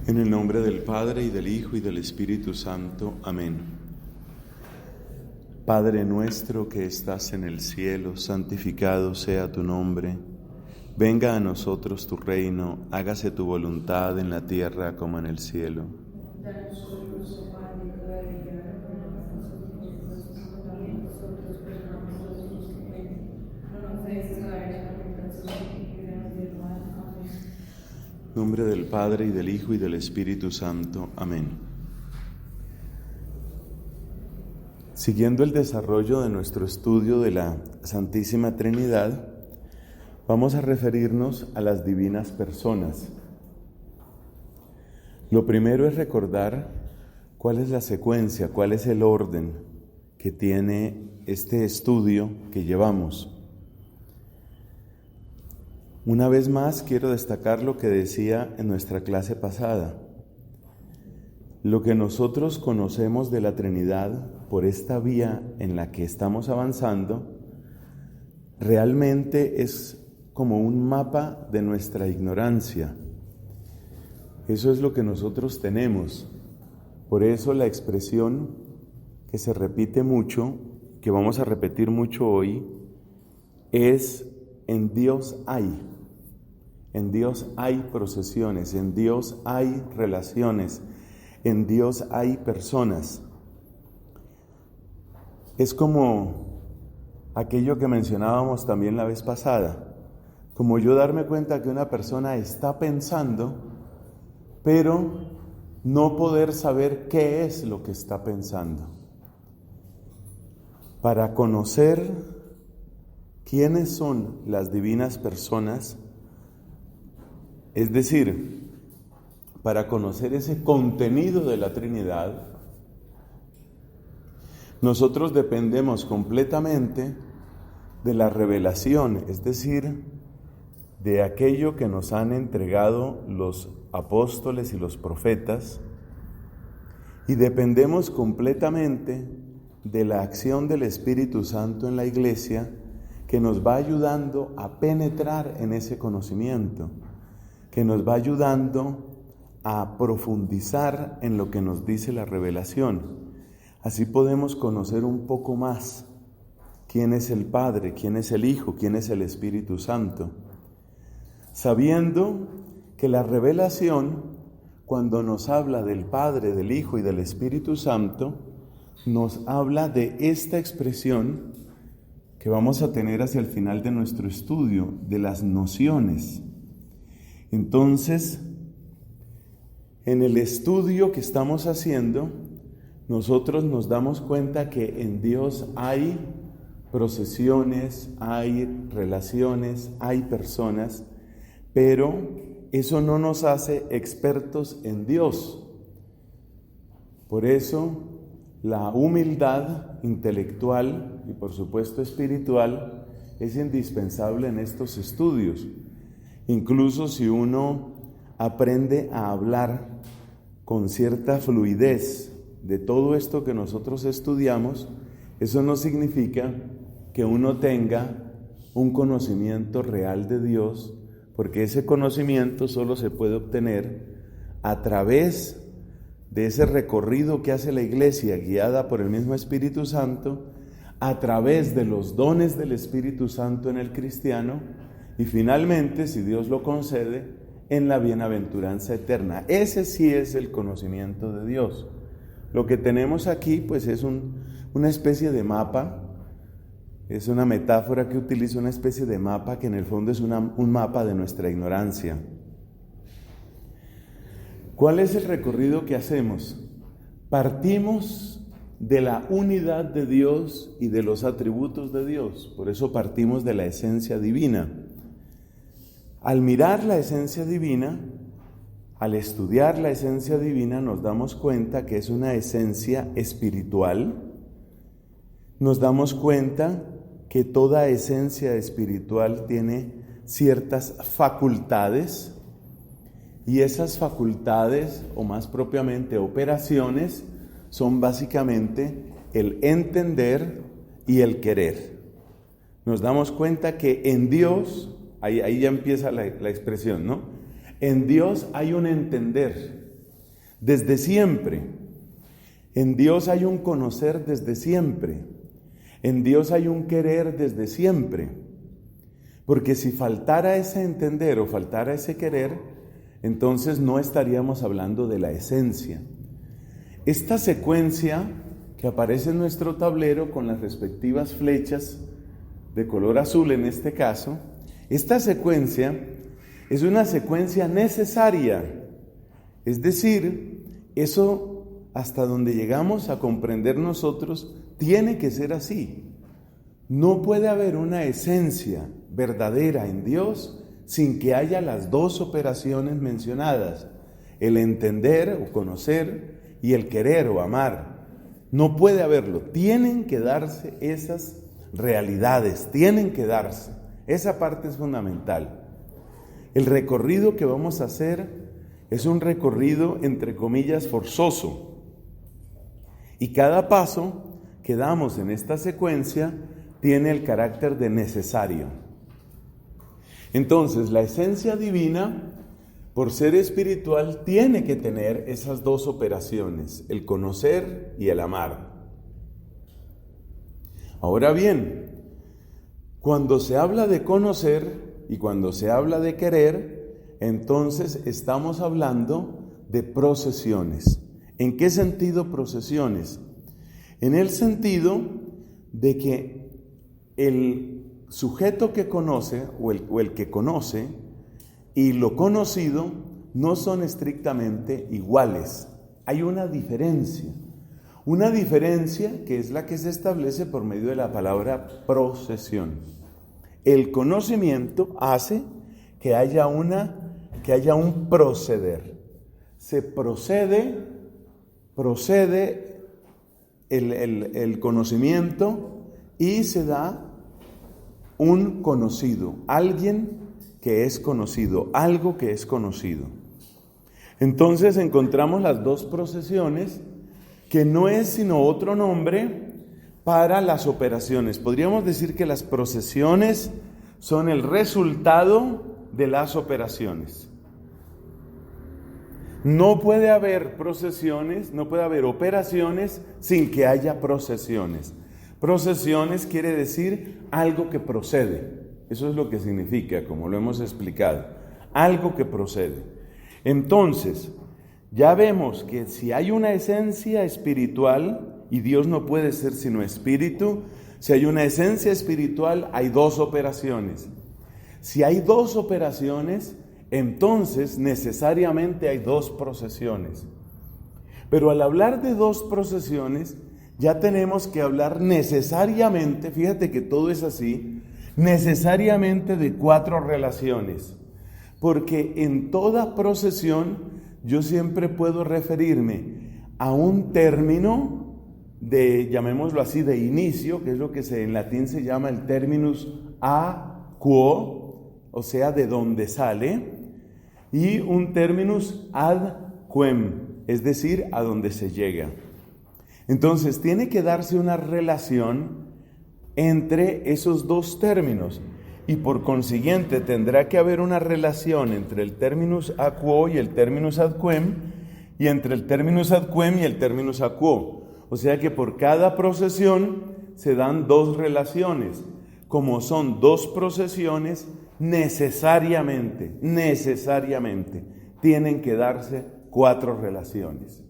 En el nombre del Padre, y del Hijo, y del Espíritu Santo. Amén. Padre nuestro que estás en el cielo, santificado sea tu nombre. Venga a nosotros tu reino, hágase tu voluntad en la tierra como en el cielo. Danos hoy nuestro pan de cada día, perdona nosotros también nosotros perdonamos a los que ofenden. No nos dejes caer en la tentación y líbranos del mal. Amén. En nombre del Padre, y del Hijo, y del Espíritu Santo. Amén. Siguiendo el desarrollo de nuestro estudio de la Santísima Trinidad, vamos a referirnos a las divinas personas. Lo primero es recordar cuál es la secuencia, cuál es el orden que tiene este estudio que llevamos. Una vez más quiero destacar lo que decía en nuestra clase pasada. Lo que nosotros conocemos de la Trinidad por esta vía en la que estamos avanzando, realmente es como un mapa de nuestra ignorancia. Eso es lo que nosotros tenemos. Por eso la expresión que se repite mucho, que vamos a repetir mucho hoy, es en Dios hay. En Dios hay procesiones, en Dios hay relaciones, en Dios hay personas. Es como aquello que mencionábamos también la vez pasada, como yo darme cuenta que una persona está pensando, pero no poder saber qué es lo que está pensando. Para conocer quiénes son las divinas personas, es decir, para conocer ese contenido de la Trinidad, nosotros dependemos completamente de la revelación, es decir, de aquello que nos han entregado los apóstoles y los profetas, y dependemos completamente de la acción del Espíritu Santo en la Iglesia, que nos va ayudando a penetrar en ese conocimiento, que nos va ayudando a profundizar en lo que nos dice la revelación. Así podemos conocer un poco más quién es el Padre, quién es el Hijo, quién es el Espíritu Santo, sabiendo que la revelación, cuando nos habla del Padre, del Hijo y del Espíritu Santo, nos habla de esta expresión que vamos a tener hacia el final de nuestro estudio, de las nociones. Entonces, en el estudio que estamos haciendo, nosotros nos damos cuenta que en Dios hay procesiones, hay relaciones, hay personas, pero eso no nos hace expertos en Dios. Por eso, la humildad intelectual y por supuesto espiritual es indispensable en estos estudios. Incluso si uno aprende a hablar con cierta fluidez de todo esto que nosotros estudiamos, eso no significa que uno tenga un conocimiento real de Dios, porque ese conocimiento solo se puede obtener a través de ese recorrido que hace la Iglesia, guiada por el mismo Espíritu Santo, a través de los dones del Espíritu Santo en el cristiano, y finalmente, si Dios lo concede, en la bienaventuranza eterna. Ese sí es el conocimiento de Dios. Lo que tenemos aquí, pues, es una especie de mapa, es una metáfora que utiliza una especie de mapa que en el fondo es un mapa de nuestra ignorancia. ¿Cuál es el recorrido que hacemos? Partimos de la unidad de Dios y de los atributos de Dios, por eso partimos de la esencia divina. Al mirar la esencia divina, al estudiar la esencia divina, nos damos cuenta que es una esencia espiritual. Nos damos cuenta que toda esencia espiritual tiene ciertas facultades, y esas facultades, o más propiamente operaciones, son básicamente el entender y el querer. Nos damos cuenta que en Dios, ahí ya empieza la expresión, ¿no? En Dios hay un entender, desde siempre. En Dios hay un conocer desde siempre. En Dios hay un querer desde siempre. Porque si faltara ese entender o faltara ese querer, entonces no estaríamos hablando de la esencia. Esta secuencia que aparece en nuestro tablero con las respectivas flechas de color azul en este caso, esta secuencia es una secuencia necesaria. Es decir, eso hasta donde llegamos a comprender nosotros tiene que ser así. No puede haber una esencia verdadera en Dios sin que haya las dos operaciones mencionadas, el entender o conocer y el querer o amar. No puede haberlo, tienen que darse esas realidades, tienen que darse. Esa parte es fundamental. El recorrido que vamos a hacer es un recorrido entre comillas forzoso. Y cada paso que damos en esta secuencia tiene el carácter de necesario. Entonces, la esencia divina, por ser espiritual, tiene que tener esas dos operaciones, el conocer y el amar. Ahora bien, cuando se habla de conocer y cuando se habla de querer, entonces estamos hablando de procesiones. ¿En qué sentido procesiones? En el sentido de que el sujeto que conoce o el que conoce y lo conocido no son estrictamente iguales. Hay una diferencia que es la que se establece por medio de la palabra procesión. El conocimiento hace que haya un proceder. Se procede el conocimiento y se da un conocido, alguien que es conocido, algo que es conocido. Entonces encontramos las dos procesiones, que no es sino otro nombre para las operaciones. Podríamos decir que las procesiones son el resultado de las operaciones. No puede haber procesiones, no puede haber operaciones sin que haya procesiones. Procesiones quiere decir algo que procede. Eso es lo que significa, como lo hemos explicado. Algo que procede. Entonces, ya vemos que si hay una esencia espiritual, y Dios no puede ser sino espíritu, si hay una esencia espiritual, hay dos operaciones. Si hay dos operaciones, entonces necesariamente hay dos procesiones. Pero al hablar de dos procesiones, ya tenemos que hablar necesariamente, fíjate que todo es así, necesariamente de cuatro relaciones. Porque en toda procesión yo siempre puedo referirme a un término de, llamémoslo así, de inicio, que es lo que en latín se llama el terminus a quo, o sea, de donde sale, y un terminus ad quem, es decir, a donde se llega. Entonces, tiene que darse una relación entre esos dos términos, y por consiguiente tendrá que haber una relación entre el terminus a quo y el terminus ad quem, y entre el terminus ad quem y el terminus a quo. O sea que por cada procesión se dan dos relaciones. Como son dos procesiones, necesariamente, tienen que darse cuatro relaciones.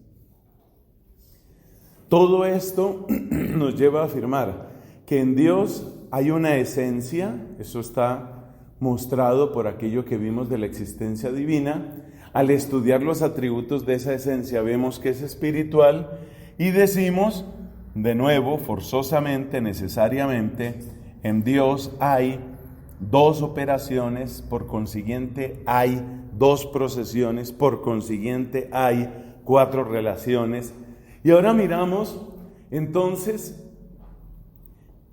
Todo esto nos lleva a afirmar que en Dios hay una esencia, eso está mostrado por aquello que vimos de la existencia divina. Al estudiar los atributos de esa esencia vemos que es espiritual y decimos, de nuevo, forzosamente, necesariamente, en Dios hay dos operaciones, por consiguiente hay dos procesiones, por consiguiente hay cuatro relaciones. Y ahora miramos, entonces,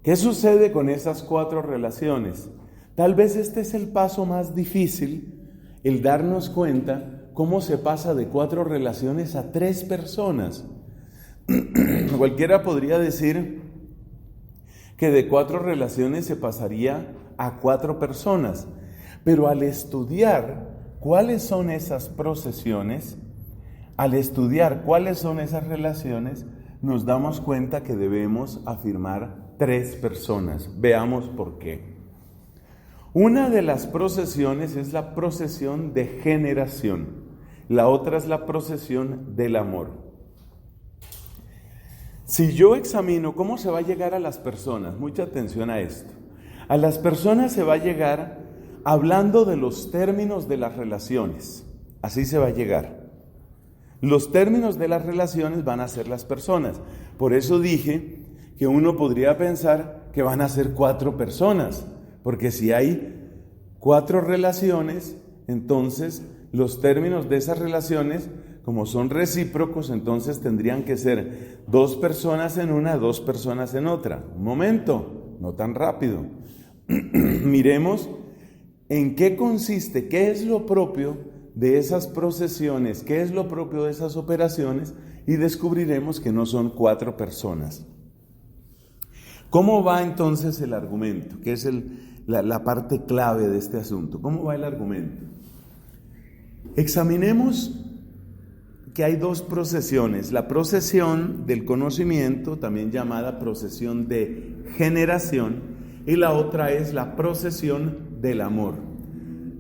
¿qué sucede con esas cuatro relaciones? Tal vez este es el paso más difícil, el darnos cuenta cómo se pasa de cuatro relaciones a tres personas. Cualquiera podría decir que de cuatro relaciones se pasaría a cuatro personas, pero al estudiar cuáles son esas procesiones, al estudiar cuáles son esas relaciones, nos damos cuenta que debemos afirmar 3 personas. Veamos por qué. Una de las procesiones es la procesión de generación. La otra es la procesión del amor. Si yo examino cómo se va a llegar a las personas, mucha atención a esto. A las personas se va a llegar hablando de los términos de las relaciones. Así se va a llegar. Los términos de las relaciones van a ser las personas. Por eso dije que uno podría pensar que van a ser 4 personas. Porque si hay 4 relaciones, entonces los términos de esas relaciones, como son recíprocos, entonces tendrían que ser 2 personas en una, 2 personas en otra. Un momento, no tan rápido. Miremos en qué consiste, qué es lo propio de esas procesiones, qué es lo propio de esas operaciones, y descubriremos que no son 4 personas. ¿Cómo va entonces el argumento? Que es la parte clave de este asunto. ¿Cómo va el argumento? Examinemos que hay 2 procesiones. La procesión del conocimiento, también llamada procesión de generación, y la otra es la procesión del amor,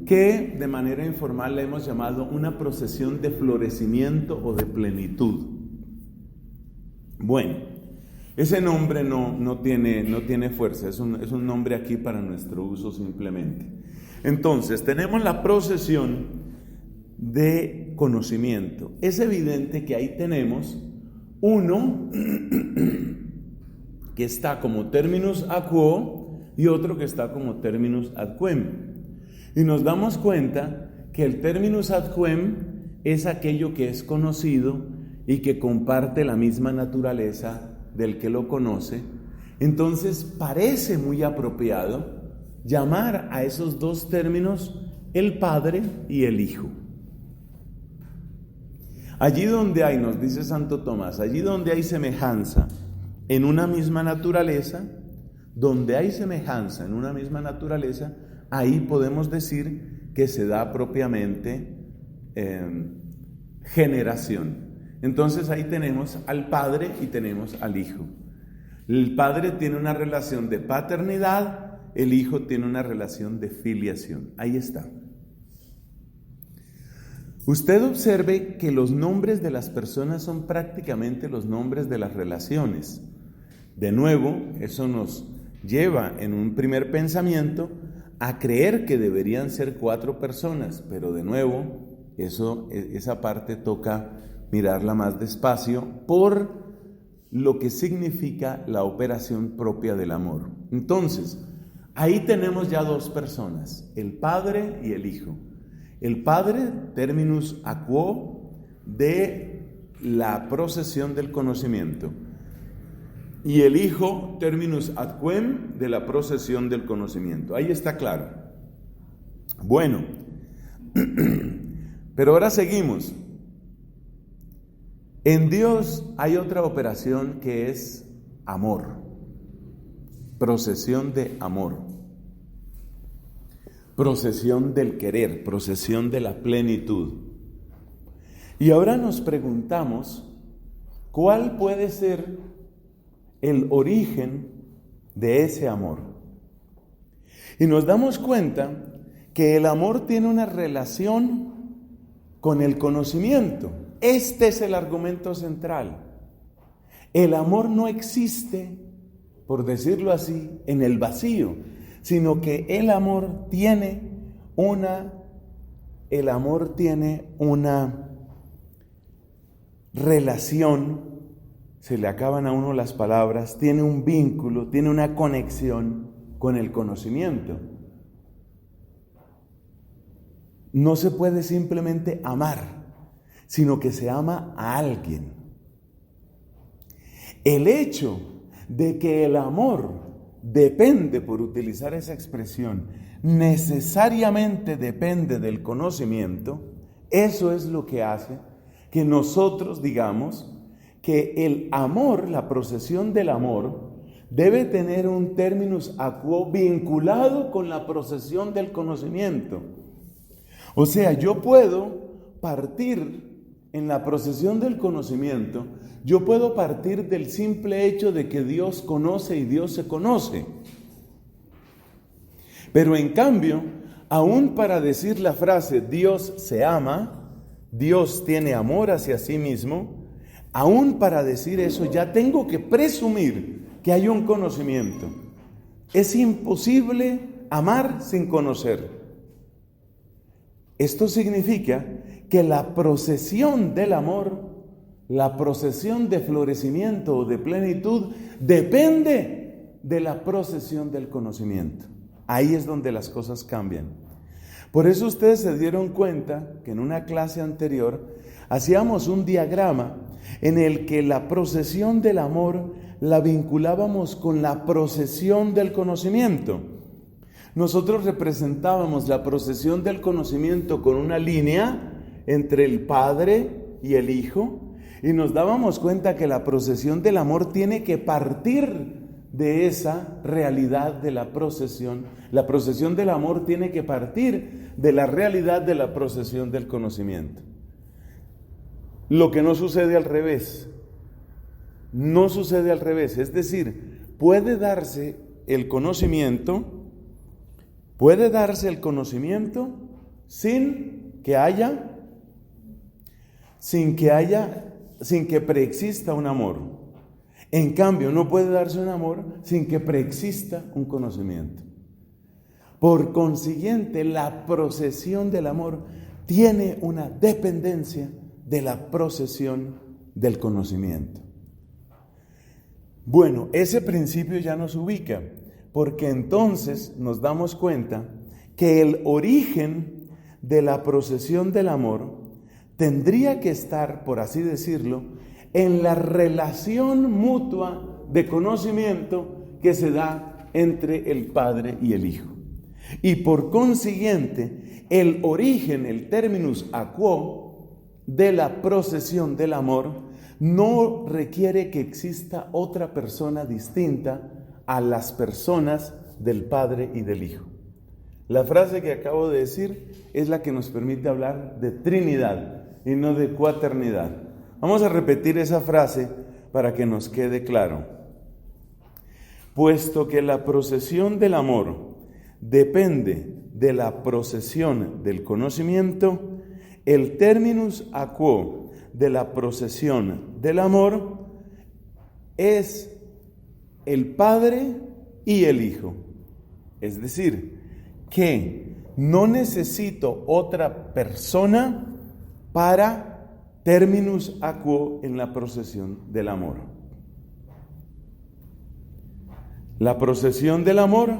que de manera informal le hemos llamado una procesión de florecimiento o de plenitud. Bueno, ese nombre no tiene fuerza, es un nombre aquí para nuestro uso simplemente. Entonces, tenemos la procesión de conocimiento. Es evidente que ahí tenemos uno que está como terminus a quo y otro que está como terminus ad quem. Y nos damos cuenta que el terminus ad quem es aquello que es conocido y que comparte la misma naturaleza del que lo conoce. Entonces parece muy apropiado llamar a esos 2 términos el Padre y el Hijo. Allí donde hay, nos dice Santo Tomás, allí donde hay semejanza en una misma naturaleza, ahí podemos decir que se da propiamente generación. Entonces ahí tenemos al Padre y tenemos al Hijo. El Padre tiene una relación de paternidad, el Hijo tiene una relación de filiación. Ahí está. Usted observe que los nombres de las personas son prácticamente los nombres de las relaciones. De nuevo, eso nos lleva en un primer pensamiento a creer que deberían ser 4 personas, pero de nuevo, esa parte toca mirarla más despacio por lo que significa la operación propia del amor. Entonces, ahí tenemos ya 2 personas, el Padre y el Hijo. El Padre, terminus a quo de la procesión del conocimiento, y el Hijo, terminus ad quem de la procesión del conocimiento. Ahí está claro. Bueno, pero ahora seguimos. En Dios hay otra operación que es amor, procesión de amor, procesión del querer, procesión de la plenitud. Y ahora nos preguntamos, ¿cuál puede ser el origen de ese amor? Y nos damos cuenta que el amor tiene una relación con el conocimiento. Este es el argumento central. El amor no existe, por decirlo así, en el vacío, sino que el amor tiene una relación, se le acaban a uno las palabras, tiene un vínculo, tiene una conexión con el conocimiento. No se puede simplemente amar, sino que se ama a alguien. El hecho de que el amor depende, por utilizar esa expresión, necesariamente depende del conocimiento, eso es lo que hace que nosotros digamos que el amor, la procesión del amor, debe tener un terminus a quo vinculado con la procesión del conocimiento. O sea, yo puedo partir en la procesión del conocimiento, yo puedo partir del simple hecho de que Dios conoce y Dios se conoce. Pero en cambio, aún para decir la frase Dios se ama, Dios tiene amor hacia sí mismo, aún para decir eso ya tengo que presumir que hay un conocimiento. Es imposible amar sin conocer. Esto significa que la procesión del amor, la procesión de florecimiento o de plenitud, depende de la procesión del conocimiento. Ahí es donde las cosas cambian. Por eso ustedes se dieron cuenta que en una clase anterior hacíamos un diagrama en el que la procesión del amor la vinculábamos con la procesión del conocimiento. Nosotros representábamos la procesión del conocimiento con una línea entre el Padre y el Hijo, y nos dábamos cuenta que la procesión del amor tiene que partir de esa realidad de la procesión. La procesión del amor tiene que partir de la realidad de la procesión del conocimiento. Lo que no sucede al revés. No sucede al revés. Es decir, puede darse el conocimiento sin que preexista un amor. En cambio, no puede darse un amor sin que preexista un conocimiento. Por consiguiente, la procesión del amor tiene una dependencia de la procesión del conocimiento. Bueno, ese principio ya nos ubica, porque entonces nos damos cuenta que el origen de la procesión del amor tendría que estar, por así decirlo, en la relación mutua de conocimiento que se da entre el Padre y el Hijo. Y por consiguiente, el origen, el terminus a quo de la procesión del amor no requiere que exista otra persona distinta a las personas del Padre y del Hijo. La frase que acabo de decir es la que nos permite hablar de Trinidad y no de cuaternidad. Vamos a repetir esa frase para que nos quede claro. Puesto que la procesión del amor depende de la procesión del conocimiento, el terminus a quo de la procesión del amor es el Padre y el Hijo. Es decir, que no necesito otra persona para terminus a quo en la procesión del amor. La procesión del amor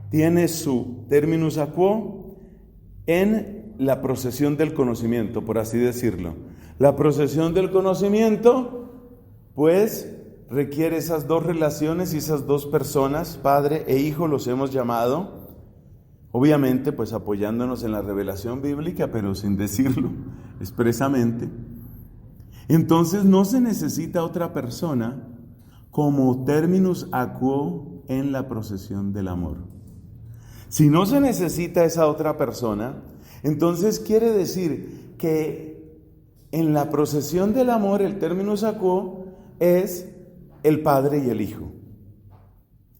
tiene su terminus a quo en la procesión del conocimiento, por así decirlo. La procesión del conocimiento, pues, requiere esas dos relaciones y esas dos personas, Padre e Hijo, los hemos llamado, obviamente, pues apoyándonos en la revelación bíblica, pero sin decirlo expresamente. Entonces no se necesita otra persona como terminus a quo en la procesión del amor. Si no se necesita esa otra persona, entonces quiere decir que en la procesión del amor el terminus a quo es el Padre y el Hijo.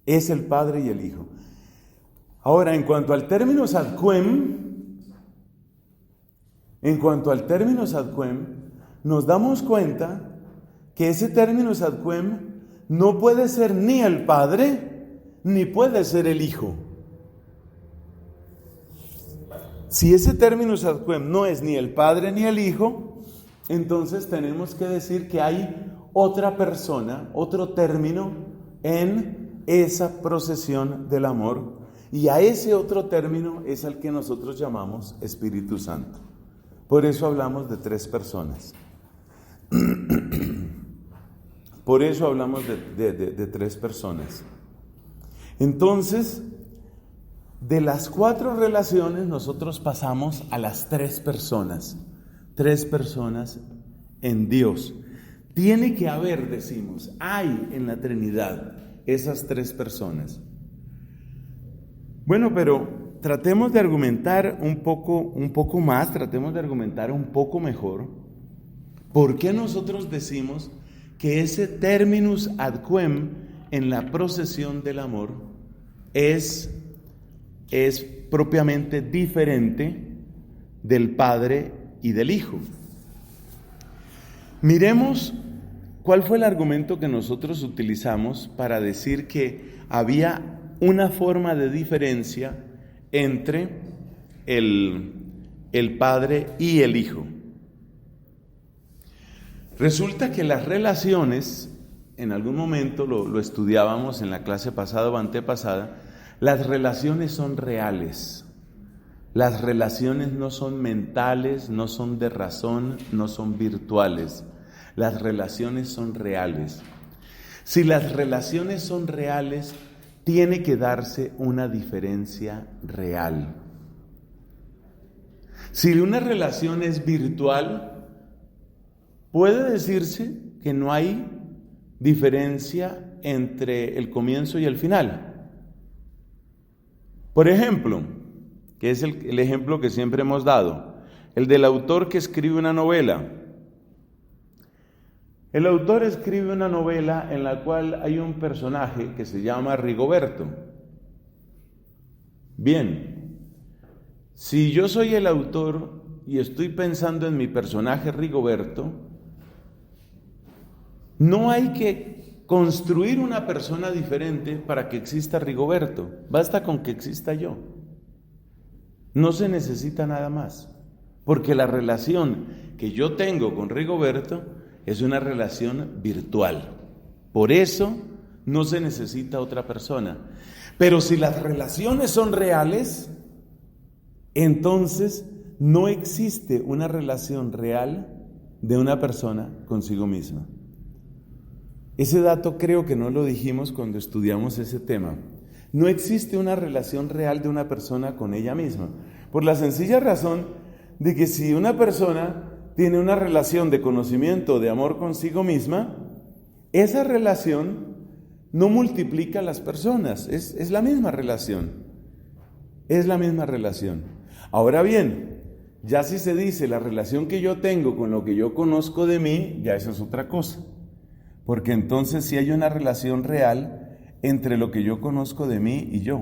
Es el Padre y el Hijo. Ahora, en cuanto al terminus ad quem, nos damos cuenta que ese terminus ad quem no puede ser ni el Padre, ni puede ser el Hijo. Si ese terminus ad quem no es ni el Padre ni el Hijo, entonces tenemos que decir que hay otra persona, otro término en esa procesión del amor, y a ese otro término es al que nosotros llamamos Espíritu Santo. Por eso hablamos de tres personas. Por eso hablamos de tres personas. Entonces, de las cuatro relaciones nosotros pasamos a las tres personas en Dios. Tiene que haber, decimos, hay en la Trinidad esas tres personas. Bueno, pero tratemos de argumentar un poco más, tratemos de argumentar un poco mejor. ¿Por qué nosotros decimos que ese terminus ad quem en la procesión del amor es propiamente diferente del Padre y del Hijo? Miremos cuál fue el argumento que nosotros utilizamos para decir que había una forma de diferencia entre el Padre y el Hijo. Resulta que las relaciones, en algún momento lo estudiábamos en la clase pasada o antepasada, las relaciones son reales. Las relaciones no son mentales, no son de razón, no son virtuales. Las relaciones son reales. Si las relaciones son reales, tiene que darse una diferencia real. Si una relación es virtual, puede decirse que no hay diferencia entre el comienzo y el final. Por ejemplo, que es el ejemplo que siempre hemos dado, el del autor que escribe una novela. El autor escribe una novela en la cual hay un personaje que se llama Rigoberto. Bien, si yo soy el autor y estoy pensando en mi personaje Rigoberto, no hay que construir una persona diferente para que exista Rigoberto. Basta con que exista yo. No se necesita nada más, porque la relación que yo tengo con Rigoberto es una relación virtual. Por eso no se necesita otra persona. Pero si las relaciones son reales, entonces no existe una relación real de una persona consigo misma. Ese dato creo que no lo dijimos cuando estudiamos ese tema. No existe una relación real de una persona con ella misma, por la sencilla razón de que si una persona tiene una relación de conocimiento, de amor consigo misma, esa relación no multiplica a las personas, es la misma relación, es la misma relación. Ahora bien, ya si se dice la relación que yo tengo con lo que yo conozco de mí, ya eso es otra cosa, porque entonces sí hay una relación real entre lo que yo conozco de mí y yo.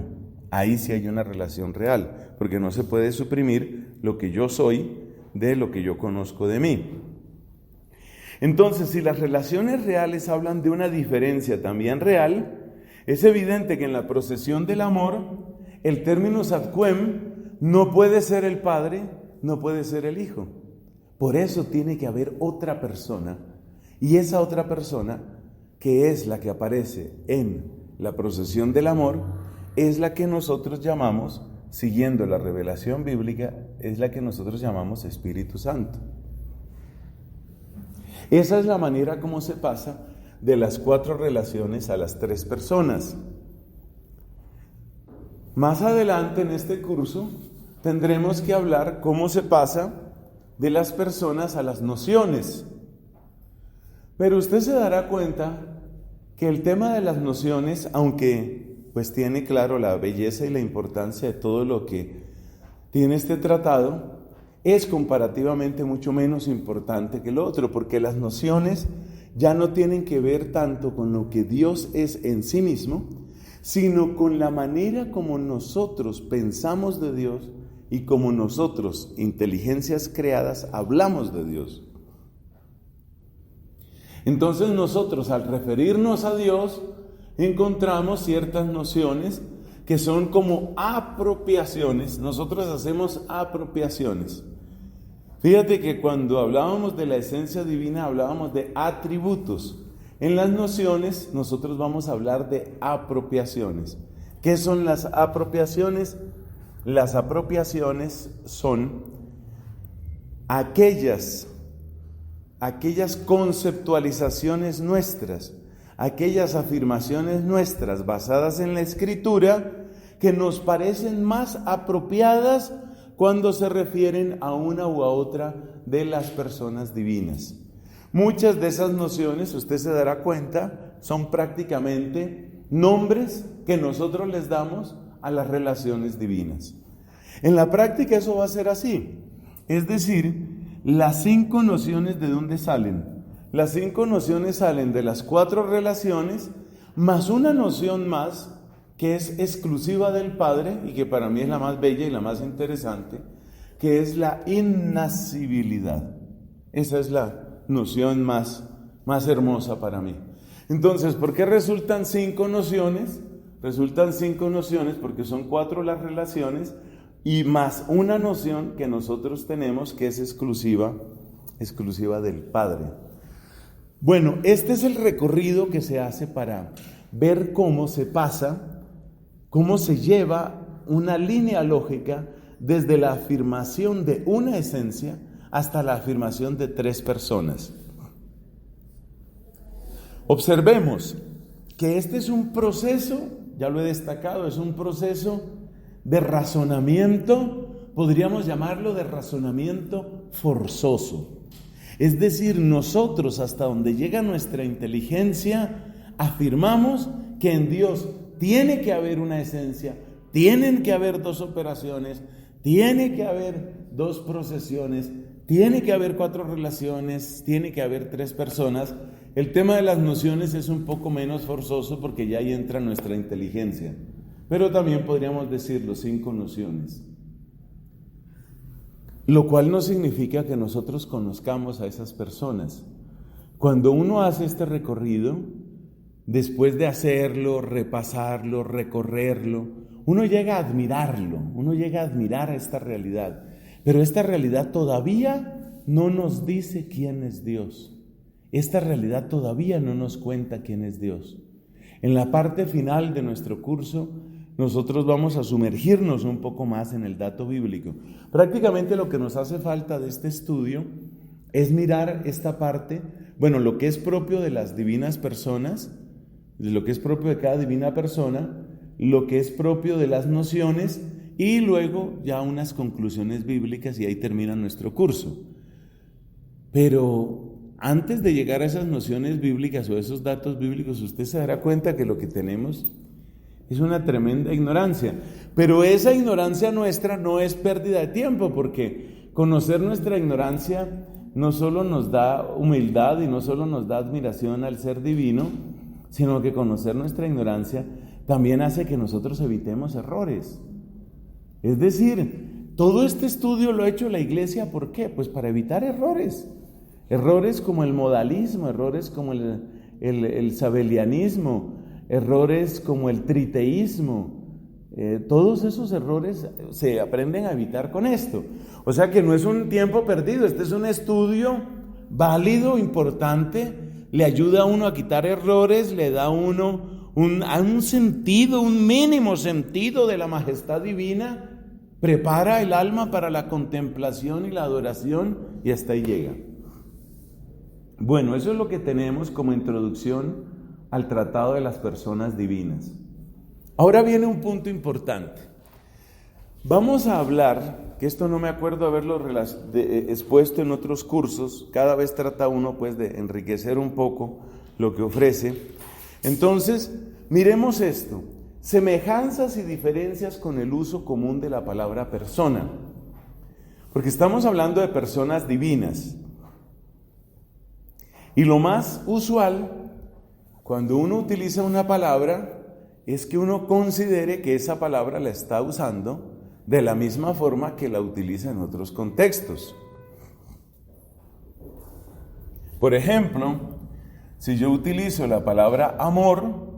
Ahí sí hay una relación real, porque no se puede suprimir lo que yo soy de lo que yo conozco de mí. Entonces, si las relaciones reales hablan de una diferencia también real, es evidente que en la procesión del amor, el terminus ad quem no puede ser el Padre, no puede ser el Hijo. Por eso tiene que haber otra persona, y esa otra persona, que es la que aparece en la procesión del amor, es la que nosotros llamamos, siguiendo la revelación bíblica, es la que nosotros llamamos Espíritu Santo. Esa es la manera como se pasa de las 4 relaciones a las 3 personas. Más adelante en este curso tendremos que hablar cómo se pasa de las personas a las nociones. Pero usted se dará cuenta que el tema de las nociones, aunque pues tiene claro la belleza y la importancia de todo lo que tiene este tratado, es comparativamente mucho menos importante que lo otro, porque las nociones ya no tienen que ver tanto con lo que Dios es en sí mismo, sino con la manera como nosotros pensamos de Dios y como nosotros, inteligencias creadas, hablamos de Dios. Entonces nosotros, al referirnos a Dios, encontramos ciertas nociones que son como apropiaciones. Nosotros hacemos apropiaciones. Fíjate que cuando hablábamos de la esencia divina, hablábamos de atributos. En las nociones, nosotros vamos a hablar de apropiaciones. ¿Qué son las apropiaciones? Las apropiaciones son aquellas conceptualizaciones nuestras, aquellas afirmaciones nuestras basadas en la Escritura que nos parecen más apropiadas cuando se refieren a una u a otra de las personas divinas. Muchas de esas nociones, usted se dará cuenta, son prácticamente nombres que nosotros les damos a las relaciones divinas. En la práctica eso va a ser así. Es decir, las 5 nociones, ¿de dónde salen? Las 5 nociones salen de las 4 relaciones, más una noción más que es exclusiva del Padre y que para mí es la más bella y la más interesante, que es la innacibilidad. Esa es la noción más hermosa para mí. Entonces, ¿por qué resultan 5 nociones? Resultan 5 nociones porque son 4 las relaciones y más una noción que nosotros tenemos que es exclusiva del Padre. Bueno, este es el recorrido que se hace para ver cómo se pasa, cómo se lleva una línea lógica desde la afirmación de una esencia hasta la afirmación de 3 personas. Observemos que este es un proceso, ya lo he destacado, es un proceso de razonamiento, podríamos llamarlo de razonamiento forzoso. Es decir, nosotros hasta donde llega nuestra inteligencia, afirmamos que en Dios tiene que haber una esencia, tienen que haber 2 operaciones, tiene que haber 2 procesiones, tiene que haber 4 relaciones, tiene que haber 3 personas. El tema de las nociones es un poco menos forzoso porque ya ahí entra nuestra inteligencia, pero también podríamos decirlo, 5 nociones. Lo cual no significa que nosotros conozcamos a esas personas. Cuando uno hace este recorrido, después de hacerlo, repasarlo, recorrerlo, uno llega a admirarlo, uno llega a admirar a esta realidad. Pero esta realidad todavía no nos dice quién es Dios. Esta realidad todavía no nos cuenta quién es Dios. En la parte final de nuestro curso, nosotros vamos a sumergirnos un poco más en el dato bíblico. Prácticamente lo que nos hace falta de este estudio es mirar esta parte, bueno, lo que es propio de las divinas personas, de lo que es propio de cada divina persona, lo que es propio de las nociones y luego ya unas conclusiones bíblicas y ahí termina nuestro curso. Pero antes de llegar a esas nociones bíblicas o esos datos bíblicos, usted se dará cuenta que lo que tenemos es una tremenda ignorancia. Pero esa ignorancia nuestra no es pérdida de tiempo, porque conocer nuestra ignorancia no solo nos da humildad y no solo nos da admiración al ser divino, sino que conocer nuestra ignorancia también hace que nosotros evitemos errores. Es decir, todo este estudio lo ha hecho la Iglesia, ¿por qué? Pues para evitar errores. Errores como el modalismo, errores como el sabelianismo, errores como el triteísmo. Todos esos errores se aprenden a evitar con esto. O sea que no es un tiempo perdido, este es un estudio válido, importante, le ayuda a uno a quitar errores, le da a uno un sentido, un mínimo sentido de la majestad divina, prepara el alma para la contemplación y la adoración y hasta ahí llega. Bueno, eso es lo que tenemos como introducción al tratado de las personas divinas. Ahora viene un punto importante. Vamos a hablar, que esto no me acuerdo haberlo expuesto en otros cursos, cada vez trata uno pues de enriquecer un poco lo que ofrece. Entonces, miremos esto, semejanzas y diferencias con el uso común de la palabra persona, porque estamos hablando de personas divinas. Y lo más usual, cuando uno utiliza una palabra, es que uno considere que esa palabra la está usando de la misma forma que la utiliza en otros contextos. Por ejemplo, si yo utilizo la palabra amor,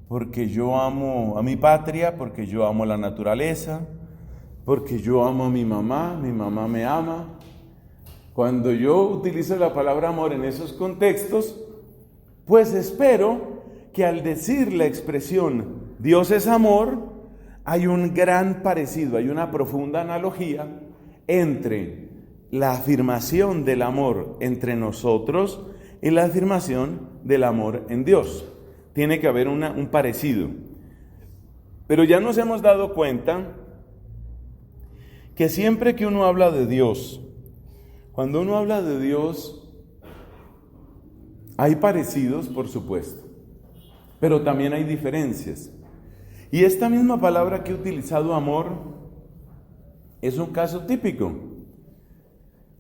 porque yo amo a mi patria, porque yo amo la naturaleza, porque yo amo a mi mamá me ama. Cuando yo utilizo la palabra amor en esos contextos, pues espero que al decir la expresión Dios es amor, hay un gran parecido, hay una profunda analogía entre la afirmación del amor entre nosotros y la afirmación del amor en Dios. Tiene que haber un parecido. Pero ya nos hemos dado cuenta que siempre que uno habla de Dios, cuando uno habla de Dios, hay parecidos, por supuesto, pero también hay diferencias. Y esta misma palabra que he utilizado, amor, es un caso típico.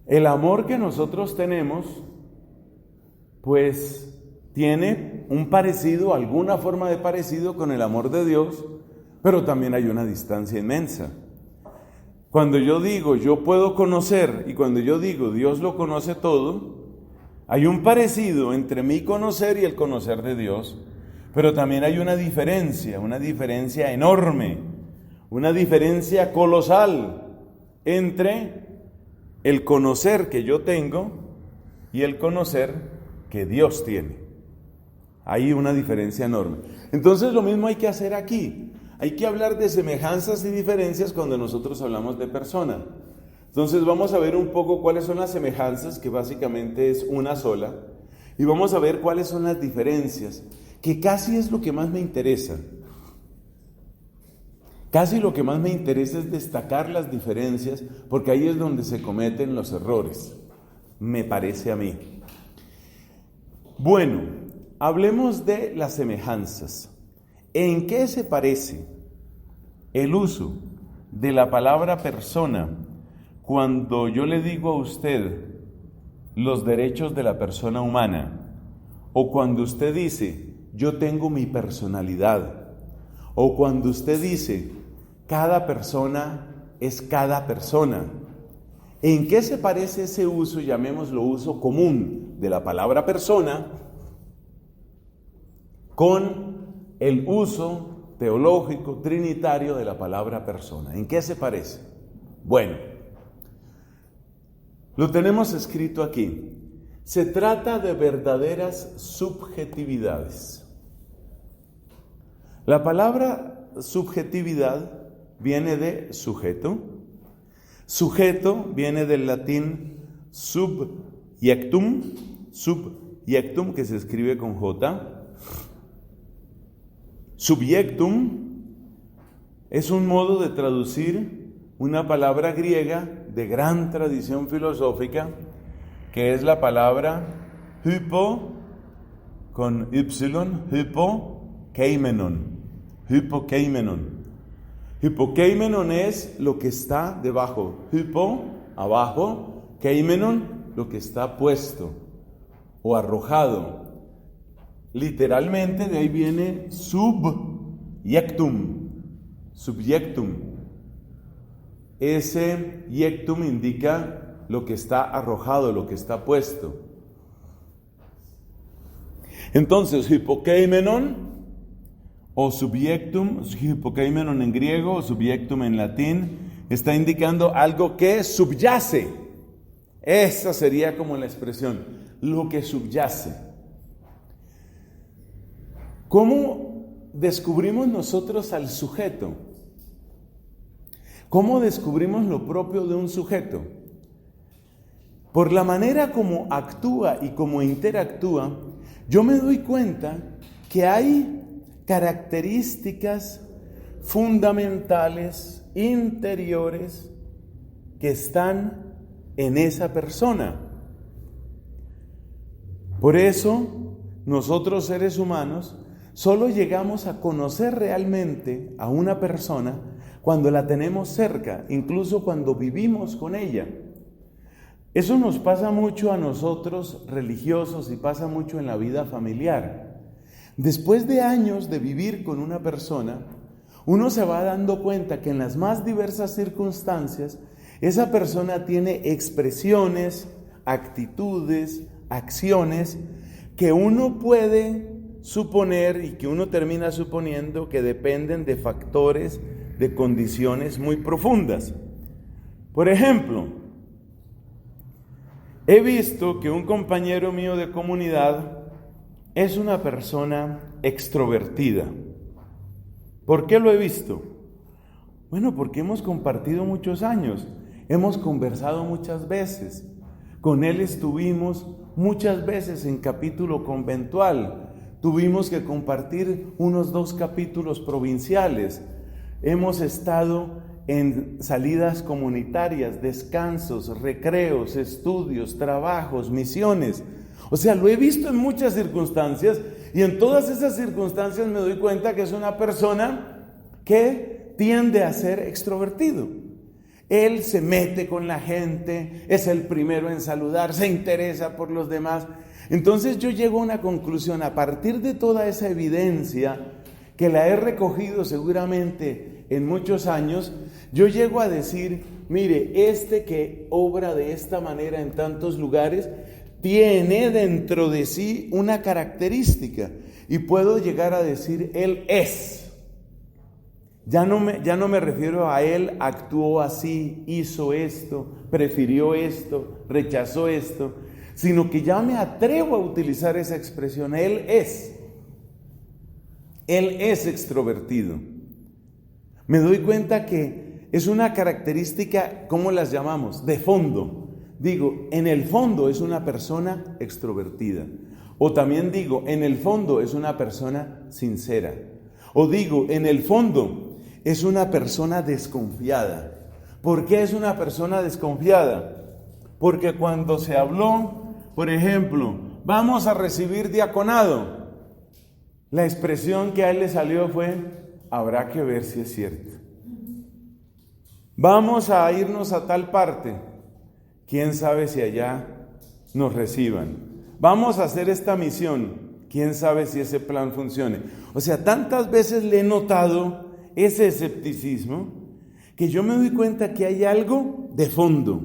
El amor que nosotros tenemos, pues tiene un parecido, alguna forma de parecido con el amor de Dios, pero también hay una distancia inmensa. Cuando yo digo yo puedo conocer y cuando yo digo Dios lo conoce todo, hay un parecido entre mi conocer y el conocer de Dios, pero también hay una diferencia enorme, una diferencia colosal entre el conocer que yo tengo y el conocer que Dios tiene. Hay una diferencia enorme. Entonces lo mismo hay que hacer aquí. Hay que hablar de semejanzas y diferencias cuando nosotros hablamos de persona. Entonces vamos a ver un poco cuáles son las semejanzas, que básicamente es una sola, y vamos a ver cuáles son las diferencias, que casi es lo que más me interesa. Casi lo que más me interesa es destacar las diferencias, porque ahí es donde se cometen los errores, me parece a mí. Bueno, hablemos de las semejanzas. ¿En qué se parece el uso de la palabra persona cuando yo le digo a usted los derechos de la persona humana? O cuando usted dice, yo tengo mi personalidad. O cuando usted dice, cada persona es cada persona. ¿En qué se parece ese uso, llamémoslo uso común, de la palabra persona con el uso teológico, trinitario de la palabra persona? ¿En qué se parece? Bueno, lo tenemos escrito aquí. Se trata de verdaderas subjetividades. La palabra subjetividad viene de sujeto. Sujeto viene del latín subjectum, que se escribe con J. Subjectum es un modo de traducir una palabra griega de gran tradición filosófica, que es la palabra hypo, con y, hypokeimenon. Hypokeimenon es lo que está debajo. Hypo, abajo. Keimenon, lo que está puesto o arrojado. Literalmente de ahí viene subjectum. Ese yectum indica lo que está arrojado, lo que está puesto. Entonces, hypokeimenon o subjectum, hypokeimenon en griego o subjectum en latín, está indicando algo que subyace. Esa sería como la expresión, lo que subyace. ¿Cómo descubrimos nosotros al sujeto? ¿Cómo descubrimos lo propio de un sujeto? Por la manera como actúa y como interactúa, yo me doy cuenta que hay características fundamentales, interiores, que están en esa persona. Por eso, nosotros seres humanos solo llegamos a conocer realmente a una persona cuando la tenemos cerca, incluso cuando vivimos con ella. Eso nos pasa mucho a nosotros religiosos y pasa mucho en la vida familiar. Después de años de vivir con una persona, uno se va dando cuenta que en las más diversas circunstancias, esa persona tiene expresiones, actitudes, acciones que uno puede suponer y que uno termina suponiendo que dependen de factores, de condiciones muy profundas. Por ejemplo, he visto que un compañero mío de comunidad es una persona extrovertida. ¿Por qué lo he visto? Bueno, porque hemos compartido muchos años, hemos conversado muchas veces. Con él estuvimos muchas veces en capítulo conventual. Tuvimos que compartir unos 2 capítulos provinciales. Hemos estado en salidas comunitarias, descansos, recreos, estudios, trabajos, misiones. O sea, lo he visto en muchas circunstancias y en todas esas circunstancias me doy cuenta que es una persona que tiende a ser extrovertido, Él se mete con la gente, es el primero en saludar, se interesa por los demás. Entonces yo llego a una conclusión, a partir de toda esa evidencia, que la he recogido seguramente en muchos años, yo llego a decir, mire, este que obra de esta manera en tantos lugares, tiene dentro de sí una característica, y puedo llegar a decir, él es. Ya no me refiero a él actuó así, hizo esto, prefirió esto, rechazó esto, sino que ya me atrevo a utilizar esa expresión, él es. Él es extrovertido. Me doy cuenta que es una característica, ¿cómo las llamamos? De fondo. Digo, en el fondo es una persona extrovertida. O también digo, en el fondo es una persona sincera. O digo, en el fondo es una persona desconfiada. ¿Por qué es una persona desconfiada? Porque cuando se habló, por ejemplo, vamos a recibir diaconado, la expresión que a él le salió fue, habrá que ver si es cierto. Vamos a irnos a tal parte, quién sabe si allá nos reciban. Vamos a hacer esta misión, quién sabe si ese plan funcione. O sea, tantas veces le he notado ese escepticismo, que yo me doy cuenta que hay algo de fondo.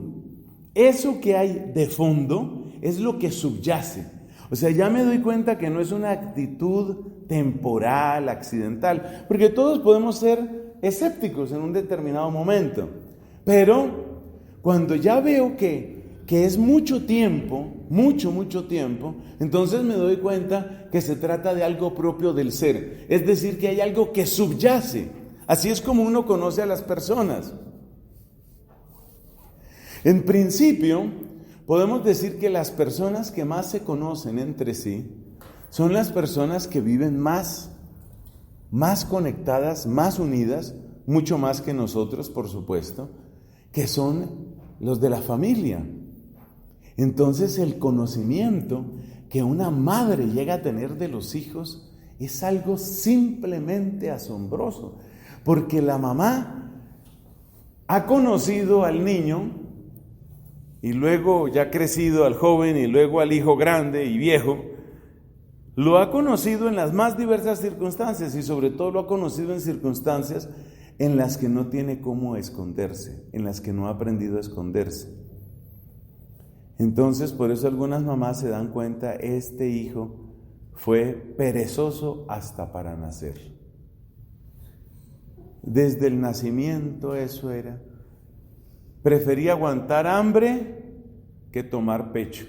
Eso que hay de fondo es lo que subyace. O sea, ya me doy cuenta que no es una actitud temporal, accidental, porque todos podemos ser escépticos en un determinado momento. Pero cuando ya veo que es mucho tiempo, mucho tiempo, entonces me doy cuenta que se trata de algo propio del ser. Es decir, que hay algo que subyace. Así es como uno conoce a las personas. En principio, podemos decir que las personas que más se conocen entre sí son las personas que viven más conectadas, más unidas, mucho más que nosotros, por supuesto, que son los de la familia. Entonces, el conocimiento que una madre llega a tener de los hijos es algo simplemente asombroso. Porque la mamá ha conocido al niño y luego ya crecido al joven y luego al hijo grande y viejo. Lo ha conocido en las más diversas circunstancias y sobre todo lo ha conocido en circunstancias en las que no tiene cómo esconderse, en las que no ha aprendido a esconderse. Entonces, por eso algunas mamás se dan cuenta, este hijo fue perezoso hasta para nacer. Desde el nacimiento eso era. Prefería aguantar hambre que tomar pecho.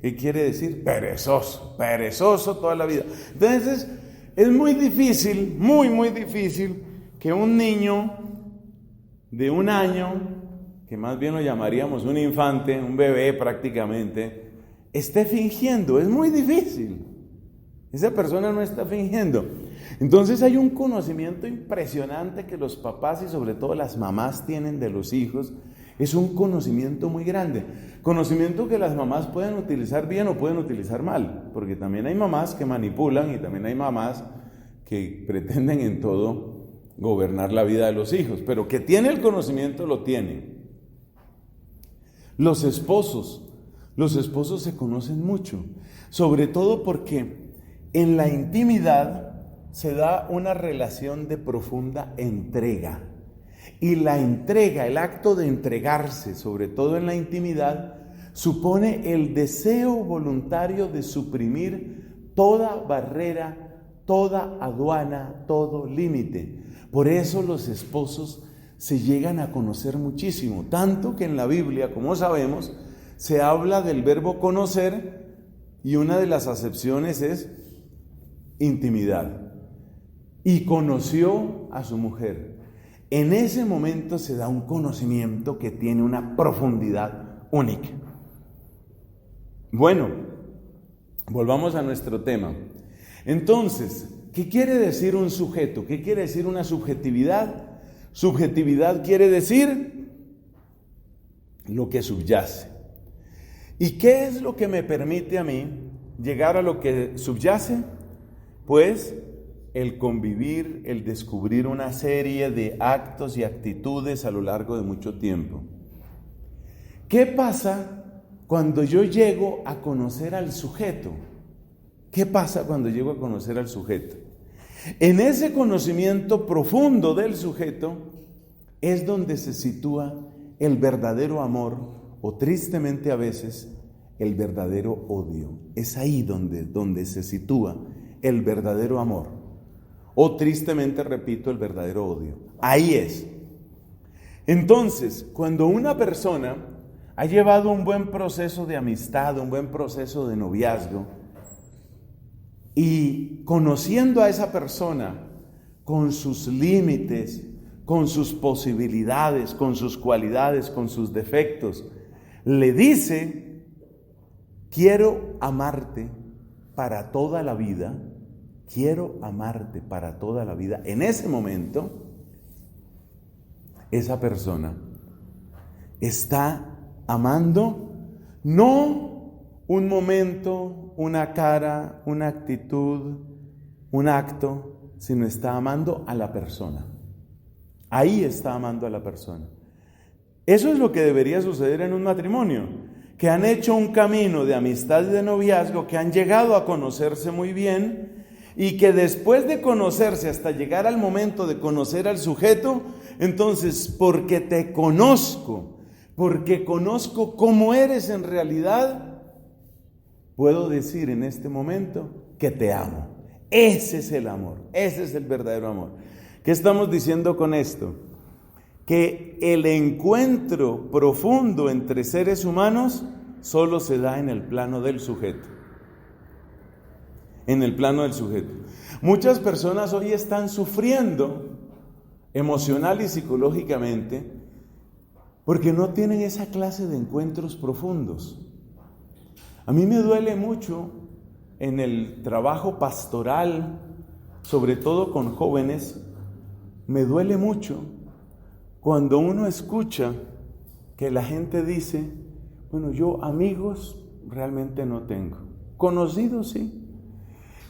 ¿Qué quiere decir? Perezoso toda la vida. Entonces, es muy difícil, muy difícil que un niño de 1 año, que más bien lo llamaríamos un infante, un bebé prácticamente, esté fingiendo. Es muy difícil. Esa persona no está fingiendo. Entonces hay un conocimiento impresionante que los papás y sobre todo las mamás tienen de los hijos. Es un conocimiento muy grande. Conocimiento que las mamás pueden utilizar bien o pueden utilizar mal. Porque también hay mamás que manipulan y también hay mamás que pretenden en todo gobernar la vida de los hijos. Pero que tiene el conocimiento, lo tiene. Los esposos se conocen mucho. Sobre todo porque en la intimidad se da una relación de profunda entrega. Y la entrega, el acto de entregarse, sobre todo en la intimidad, supone el deseo voluntario de suprimir toda barrera, toda aduana, todo límite. Por eso los esposos se llegan a conocer muchísimo, tanto que en la Biblia, como sabemos, se habla del verbo conocer y una de las acepciones es intimidad. Y conoció a su mujer. En ese momento se da un conocimiento que tiene una profundidad única. Bueno, volvamos a nuestro tema. Entonces, ¿qué quiere decir un sujeto? ¿Qué quiere decir una subjetividad? Subjetividad quiere decir lo que subyace. ¿Y qué es lo que me permite a mí llegar a lo que subyace? Pues el convivir, el descubrir una serie de actos y actitudes a lo largo de mucho tiempo. ¿Qué pasa cuando yo llego a conocer al sujeto? ¿Qué pasa cuando llego a conocer al sujeto? En ese conocimiento profundo del sujeto es donde se sitúa el verdadero amor, o tristemente a veces el verdadero odio. Es ahí donde se sitúa el verdadero amor, o tristemente, repito, el verdadero odio. Ahí es. Entonces, cuando una persona ha llevado un buen proceso de amistad, un buen proceso de noviazgo, y conociendo a esa persona con sus límites, con sus posibilidades, con sus cualidades, con sus defectos, le dice: quiero amarte para toda la vida, quiero amarte para toda la vida. En ese momento, esa persona está amando no un momento, una cara, una actitud, un acto, sino está amando a la persona. Ahí está amando a la persona. Eso es lo que debería suceder en un matrimonio, que han hecho un camino de amistad y de noviazgo, que han llegado a conocerse muy bien, y que después de conocerse hasta llegar al momento de conocer al sujeto, entonces, porque te conozco, porque conozco cómo eres en realidad, puedo decir en este momento que te amo. Ese es el amor, ese es el verdadero amor. ¿Qué estamos diciendo con esto? Que el encuentro profundo entre seres humanos solo se da en el plano del sujeto. En el plano del sujeto. Muchas personas hoy están sufriendo emocional y psicológicamente porque no tienen esa clase de encuentros profundos. A mí me duele mucho en el trabajo pastoral, sobre todo con jóvenes, me duele mucho cuando uno escucha que la gente dice: bueno, yo amigos realmente no tengo, conocidos sí.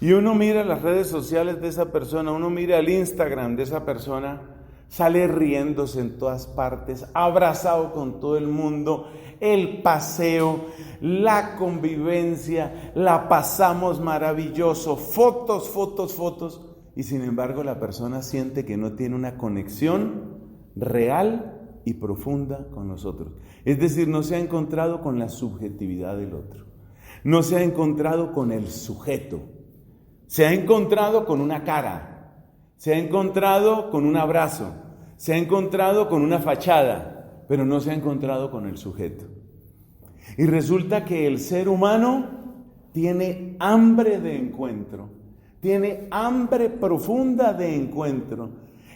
Y uno mira las redes sociales de esa persona, uno mira el Instagram de esa persona, sale riéndose en todas partes, abrazado con todo el mundo, el paseo, la convivencia, la pasamos maravilloso, fotos, fotos, fotos, y sin embargo la persona siente que no tiene una conexión real y profunda con nosotros. Es decir, no se ha encontrado con la subjetividad del otro, no se ha encontrado con el sujeto, se ha encontrado con una cara, se ha encontrado con un abrazo, se ha encontrado con una fachada, pero no se ha encontrado con el sujeto. Y resulta que el ser humano tiene hambre de encuentro, tiene hambre profunda de encuentro.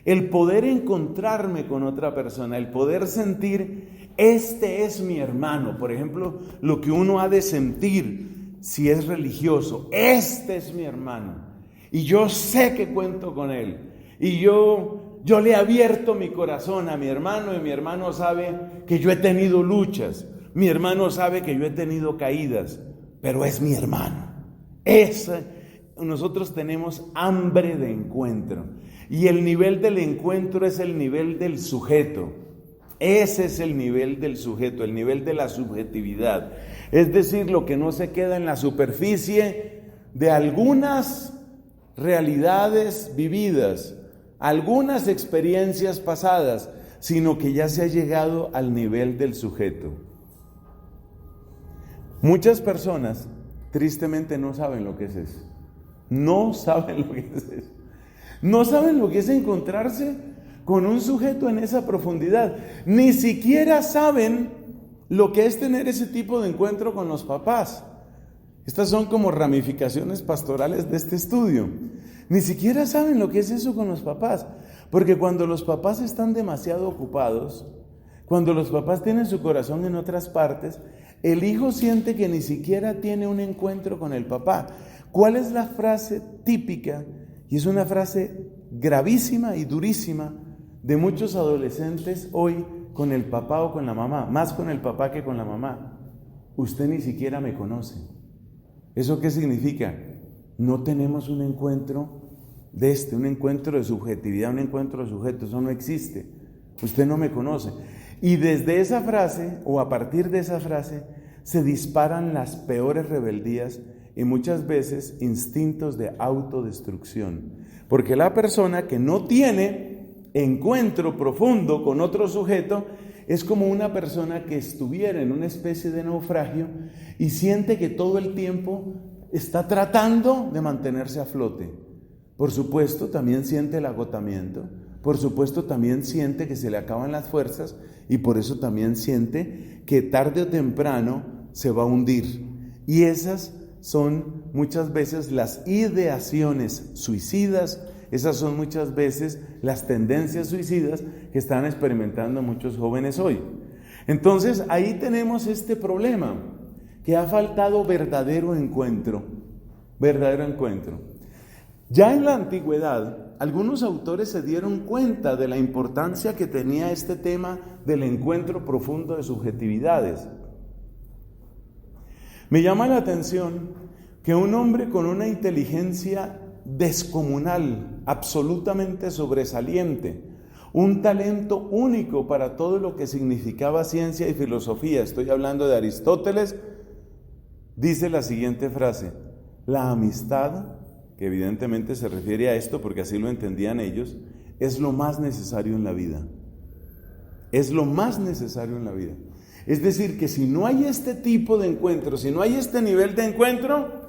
El poder encontrarme con otra persona, el poder sentir: este es mi hermano. Por ejemplo, lo que uno ha de sentir si es religioso: este es mi hermano, y yo sé que cuento con él, y yo le he abierto mi corazón a mi hermano, y mi hermano sabe que yo he tenido luchas, mi hermano sabe que yo he tenido caídas, pero es mi hermano. Nosotros tenemos hambre de encuentro, y el nivel del encuentro es el nivel del sujeto. Ese es el nivel del sujeto, el nivel de la subjetividad. Es decir, lo que no se queda en la superficie de algunas realidades vividas, algunas experiencias pasadas, sino que ya se ha llegado al nivel del sujeto. Muchas personas, tristemente, no saben lo que es eso. No saben lo que es eso. No saben lo que es encontrarse con un sujeto en esa profundidad. Ni siquiera saben lo que es tener ese tipo de encuentro con los papás. Estas son como ramificaciones pastorales de este estudio. Ni siquiera saben lo que es eso con los papás, porque cuando los papás están demasiado ocupados, cuando los papás tienen su corazón en otras partes, el hijo siente que ni siquiera tiene un encuentro con el papá. ¿Cuál es la frase típica? Y es una frase gravísima y durísima de muchos adolescentes hoy con el papá o con la mamá, más con el papá que con la mamá: usted ni siquiera me conoce. ¿Eso qué significa? No tenemos un encuentro un encuentro de subjetividad, un encuentro de sujeto, eso no existe. Usted no me conoce. Y desde esa frase, o a partir de esa frase, se disparan las peores rebeldías y muchas veces instintos de autodestrucción. Porque la persona que no tiene encuentro profundo con otro sujeto es como una persona que estuviera en una especie de naufragio y siente que todo el tiempo está tratando de mantenerse a flote. Por supuesto, también siente el agotamiento. Por supuesto, también siente que se le acaban las fuerzas y por eso también siente que tarde o temprano se va a hundir. Y esas son muchas veces las ideaciones suicidas, esas son muchas veces las tendencias suicidas que están experimentando muchos jóvenes hoy. Entonces, ahí tenemos este problema, que ha faltado verdadero encuentro. Ya en la antigüedad, algunos autores se dieron cuenta de la importancia que tenía este tema del encuentro profundo de subjetividades. Me llama la atención que un hombre con una inteligencia descomunal, absolutamente sobresaliente, un talento único para todo lo que significaba ciencia y filosofía, estoy hablando de Aristóteles, dice la siguiente frase: la amistad, que evidentemente se refiere a esto porque así lo entendían ellos, es lo más necesario en la vida. Es lo más necesario en la vida. Es decir, que si no hay este tipo de encuentro, si no hay este nivel de encuentro,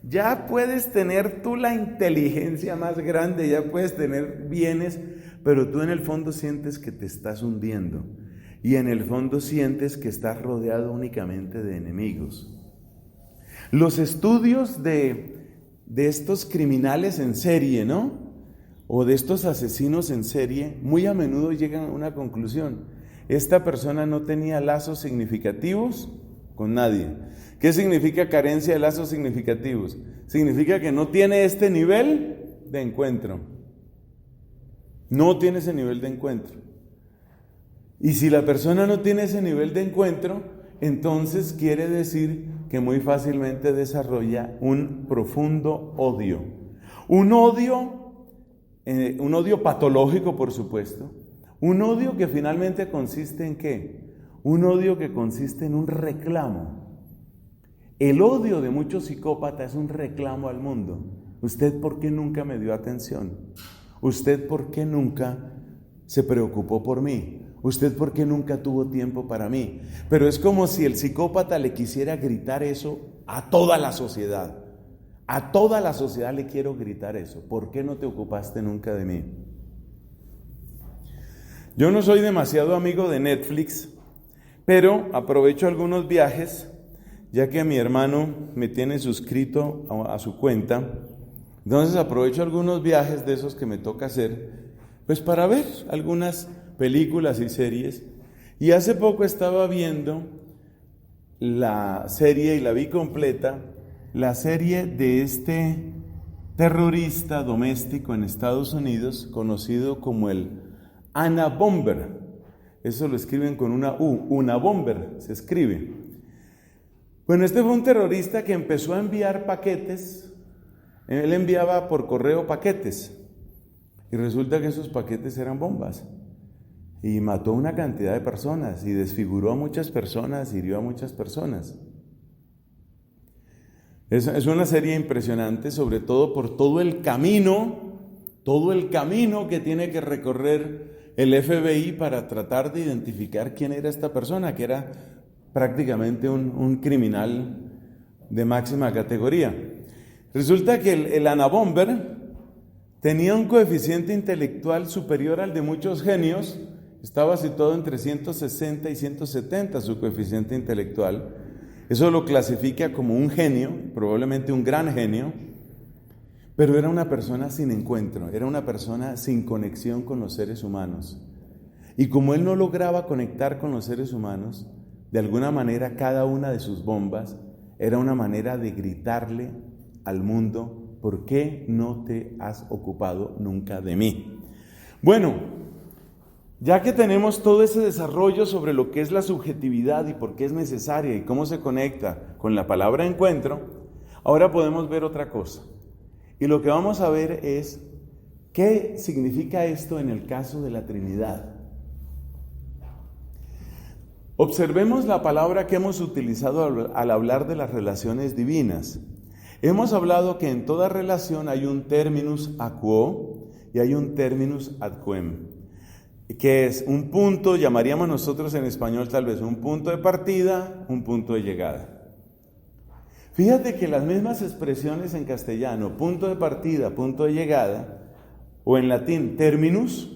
ya puedes tener tú la inteligencia más grande, ya puedes tener bienes, pero tú en el fondo sientes que te estás hundiendo y en el fondo sientes que estás rodeado únicamente de enemigos. Los estudios de estos criminales en serie, ¿no? O de estos asesinos en serie, muy a menudo llegan a una conclusión: esta persona no tenía lazos significativos con nadie. ¿Qué significa carencia de lazos significativos? Significa que no tiene este nivel de encuentro. No tiene ese nivel de encuentro. Y si la persona no tiene ese nivel de encuentro, entonces quiere decir que muy fácilmente desarrolla un profundo odio. Un odio patológico, por supuesto. Un odio que finalmente consiste ¿en qué? Un odio que consiste en un reclamo. El odio de muchos psicópatas es un reclamo al mundo. ¿Usted por qué nunca me dio atención? ¿Usted por qué nunca se preocupó por mí? ¿Usted por qué nunca tuvo tiempo para mí? Pero es como si el psicópata le quisiera gritar eso a toda la sociedad. A toda la sociedad le quiero gritar eso. ¿Por qué no te ocupaste nunca de mí? Yo no soy demasiado amigo de Netflix, pero aprovecho algunos viajes, ya que mi hermano me tiene suscrito a su cuenta. Entonces aprovecho algunos viajes de esos que me toca hacer, pues para ver algunas películas y series. Y hace poco estaba viendo la serie, y la vi completa, la serie de este terrorista doméstico en Estados Unidos, conocido como el Unabomber. Eso lo escriben con una U, Unabomber se escribe. Bueno, este fue un terrorista que empezó a enviar paquetes. Él enviaba por correo paquetes y resulta que esos paquetes eran bombas y mató una cantidad de personas y desfiguró a muchas personas, hirió a muchas personas. Es una serie impresionante, sobre todo por todo el camino que tiene que recorrer el FBI para tratar de identificar quién era esta persona, que era prácticamente un criminal de máxima categoría. Resulta que el Unabomber tenía un coeficiente intelectual superior al de muchos genios, estaba situado entre 160 y 170 su coeficiente intelectual. Eso lo clasifica como un genio, probablemente un gran genio, pero era una persona sin encuentro, era una persona sin conexión con los seres humanos. Y como él no lograba conectar con los seres humanos, de alguna manera cada una de sus bombas era una manera de gritarle al mundo: ¿por qué no te has ocupado nunca de mí? Bueno, ya que tenemos todo ese desarrollo sobre lo que es la subjetividad y por qué es necesaria y cómo se conecta con la palabra encuentro, ahora podemos ver otra cosa. Y lo que vamos a ver es ¿Qué significa esto en el caso de la Trinidad? Observemos la palabra que hemos utilizado al hablar de las relaciones divinas. Hemos hablado que en toda relación hay un terminus a quo y hay un terminus ad quem, que es un punto, llamaríamos nosotros en español tal vez un punto de partida, un punto de llegada. Fíjate que las mismas expresiones en castellano, punto de partida, punto de llegada, o en latín terminus,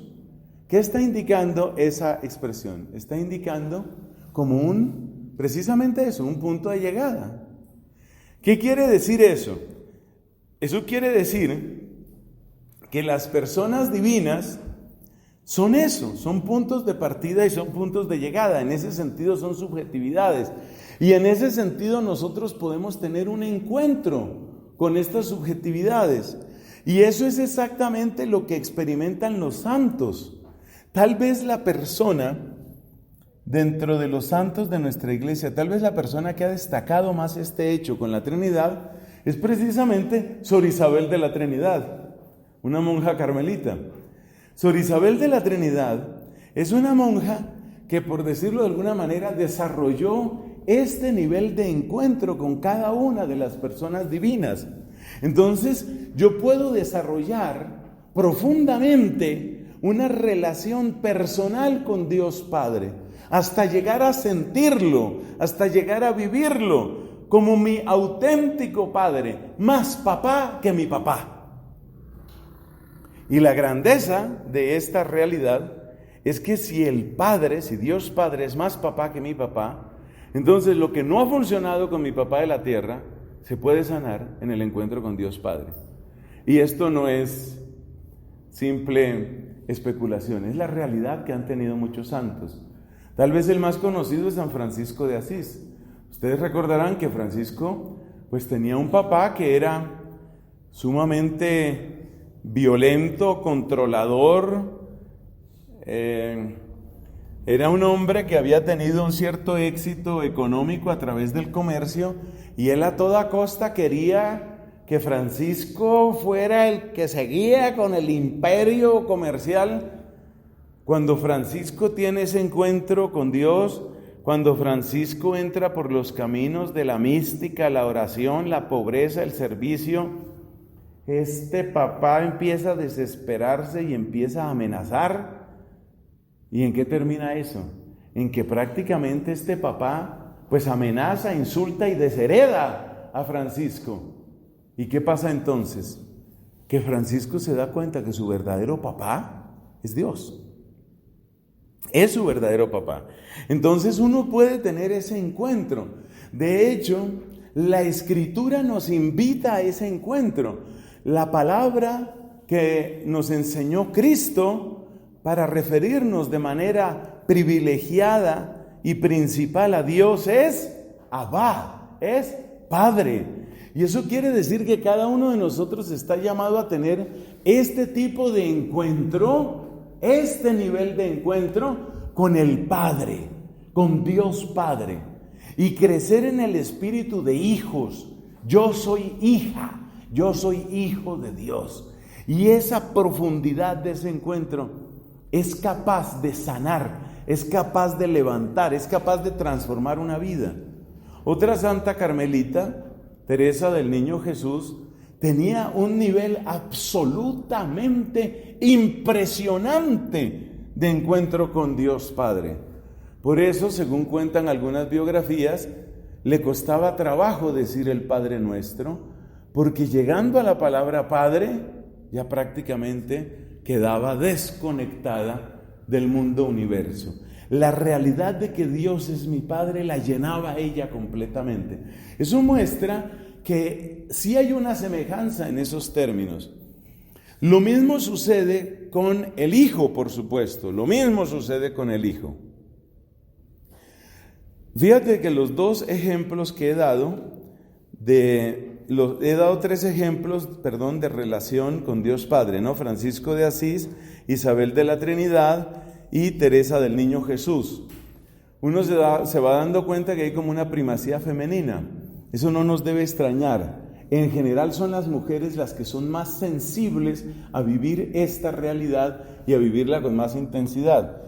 ¿qué está indicando esa expresión? Está indicando como precisamente eso, un punto de llegada. ¿Qué quiere decir eso? Eso quiere decir que las personas divinas son eso, son puntos de partida y son puntos de llegada. En ese sentido son subjetividades. Y en ese sentido nosotros podemos tener un encuentro con estas subjetividades. Y eso es exactamente lo que experimentan los santos. Tal vez la persona dentro de los santos de nuestra iglesia, tal vez la persona que ha destacado más este hecho con la Trinidad es precisamente Sor Isabel de la Trinidad, una monja carmelita. Sor Isabel de la Trinidad es una monja que, por decirlo de alguna manera, desarrolló este nivel de encuentro con cada una de las personas divinas. Entonces, yo puedo desarrollar profundamente una relación personal con Dios Padre, hasta llegar a sentirlo, hasta llegar a vivirlo como mi auténtico Padre, más papá que mi papá. Y la grandeza de esta realidad es que si Dios Padre es más papá que mi papá, entonces lo que no ha funcionado con mi papá de la tierra, se puede sanar en el encuentro con Dios Padre. Y esto no es simple especulación, es la realidad que han tenido muchos santos. Tal vez el más conocido es San Francisco de Asís. Ustedes recordarán que Francisco pues tenía un papá que era sumamente violento, controlador. Era un hombre que había tenido un cierto éxito económico a través del comercio y él a toda costa quería que Francisco fuera el que seguía con el imperio comercial. Cuando Francisco tiene ese encuentro con Dios, cuando Francisco entra por los caminos de la mística, la oración, la pobreza, el servicio, este papá empieza a desesperarse y empieza a amenazar. ¿Y en qué termina eso? En que prácticamente este papá pues amenaza, insulta y deshereda a Francisco. ¿Y qué pasa entonces? Que Francisco se da cuenta que su verdadero papá es Dios. Es su verdadero papá. Entonces uno puede tener ese encuentro. De hecho, la Escritura nos invita a ese encuentro. La palabra que nos enseñó Cristo para referirnos de manera privilegiada y principal a Dios es Abba, es Padre. Y eso quiere decir que cada uno de nosotros está llamado a tener este tipo de encuentro, este nivel de encuentro con el Padre, con Dios Padre, y crecer en el espíritu de hijos. Yo soy hija, yo soy hijo de Dios. Y esa profundidad de ese encuentro es capaz de sanar, es capaz de levantar, es capaz de transformar una vida. Otra santa carmelita, Teresa del Niño Jesús, tenía un nivel absolutamente impresionante de encuentro con Dios Padre. Por eso, según cuentan algunas biografías, le costaba trabajo decir el Padre Nuestro, porque llegando a la palabra Padre, ya prácticamente quedaba desconectada del mundo universo. La realidad de que Dios es mi Padre la llenaba ella completamente. Eso muestra que sí hay una semejanza en esos términos. Lo mismo sucede con el Hijo, por supuesto. Lo mismo sucede con el Hijo. Fíjate que los dos ejemplos que he dado, he dado tres ejemplos, de relación con Dios Padre, ¿no? Francisco de Asís, Isabel de la Trinidad y Teresa del Niño Jesús. Uno se va dando cuenta que hay como una primacía femenina. Eso no nos debe extrañar. en general son las mujeres las que son más sensibles a vivir esta realidad y a vivirla con más intensidad.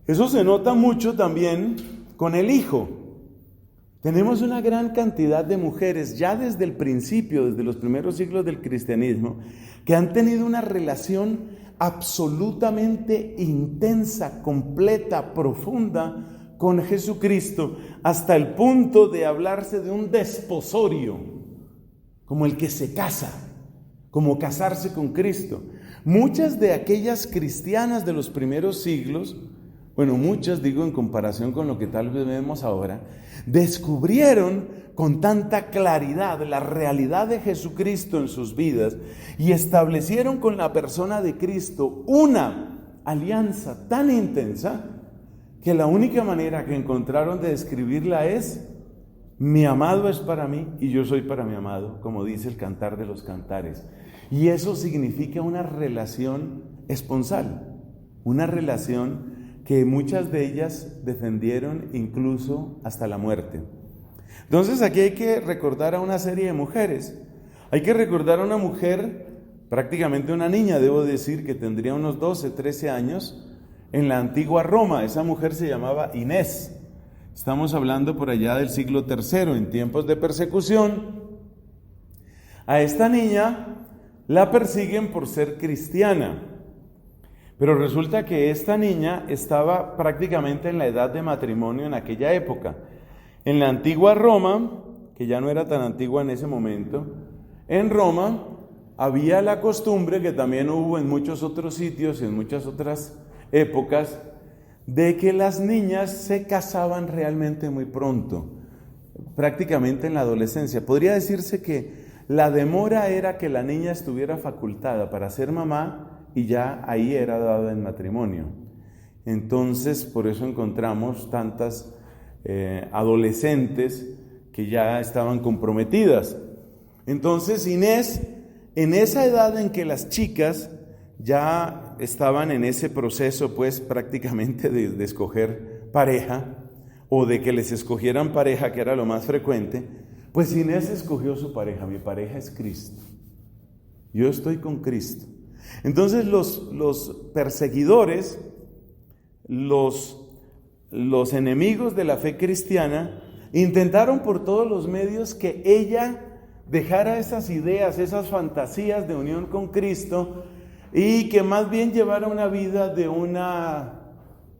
Eso se nota mucho también con el hijo. Tenemos una gran cantidad de mujeres ya desde el principio, desde los primeros siglos del cristianismo, que han tenido una relación absolutamente intensa, completa, profunda con Jesucristo, hasta el punto de hablarse de un desposorio, como el que se casa, como casarse con Cristo. Muchas de aquellas cristianas de los primeros siglos, bueno, muchas digo en comparación con lo que tal vez vemos ahora, descubrieron con tanta claridad la realidad de Jesucristo en sus vidas y establecieron con la persona de Cristo una alianza tan intensa que la única manera que encontraron de describirla es: mi amado es para mí y yo soy para mi amado, como dice el Cantar de los Cantares. Y eso significa una relación esponsal, una relación que muchas de ellas defendieron incluso hasta la muerte. Entonces aquí hay que recordar a una serie de mujeres. Hay que recordar a una mujer, prácticamente una niña, debo decir, que tendría unos 12, 13 años, en la antigua Roma. Esa mujer se llamaba Inés. Estamos hablando por allá del siglo III, en tiempos de persecución. A esta niña la persiguen por ser cristiana. Pero resulta que esta niña estaba prácticamente en la edad de matrimonio en aquella época. En la antigua Roma, que ya no era tan antigua en ese momento, en Roma había la costumbre, que también hubo en muchos otros sitios y en muchas otras épocas, de que las niñas se casaban realmente muy pronto, prácticamente en la adolescencia. Podría decirse que la demora era que la niña estuviera facultada para ser mamá y ya ahí era dada en matrimonio. Entonces, por eso encontramos tantas adolescentes que ya estaban comprometidas. Entonces, Inés, en esa edad en que las chicas ya estaban en ese proceso, pues prácticamente de escoger pareja, o de que les escogieran pareja, que era lo más frecuente, pues Inés escogió su pareja. Mi pareja es Cristo. Yo estoy con Cristo. Entonces los perseguidores, los enemigos de la fe cristiana, intentaron por todos los medios que ella dejara esas ideas, esas fantasías de unión con Cristo, y que más bien llevara una vida de una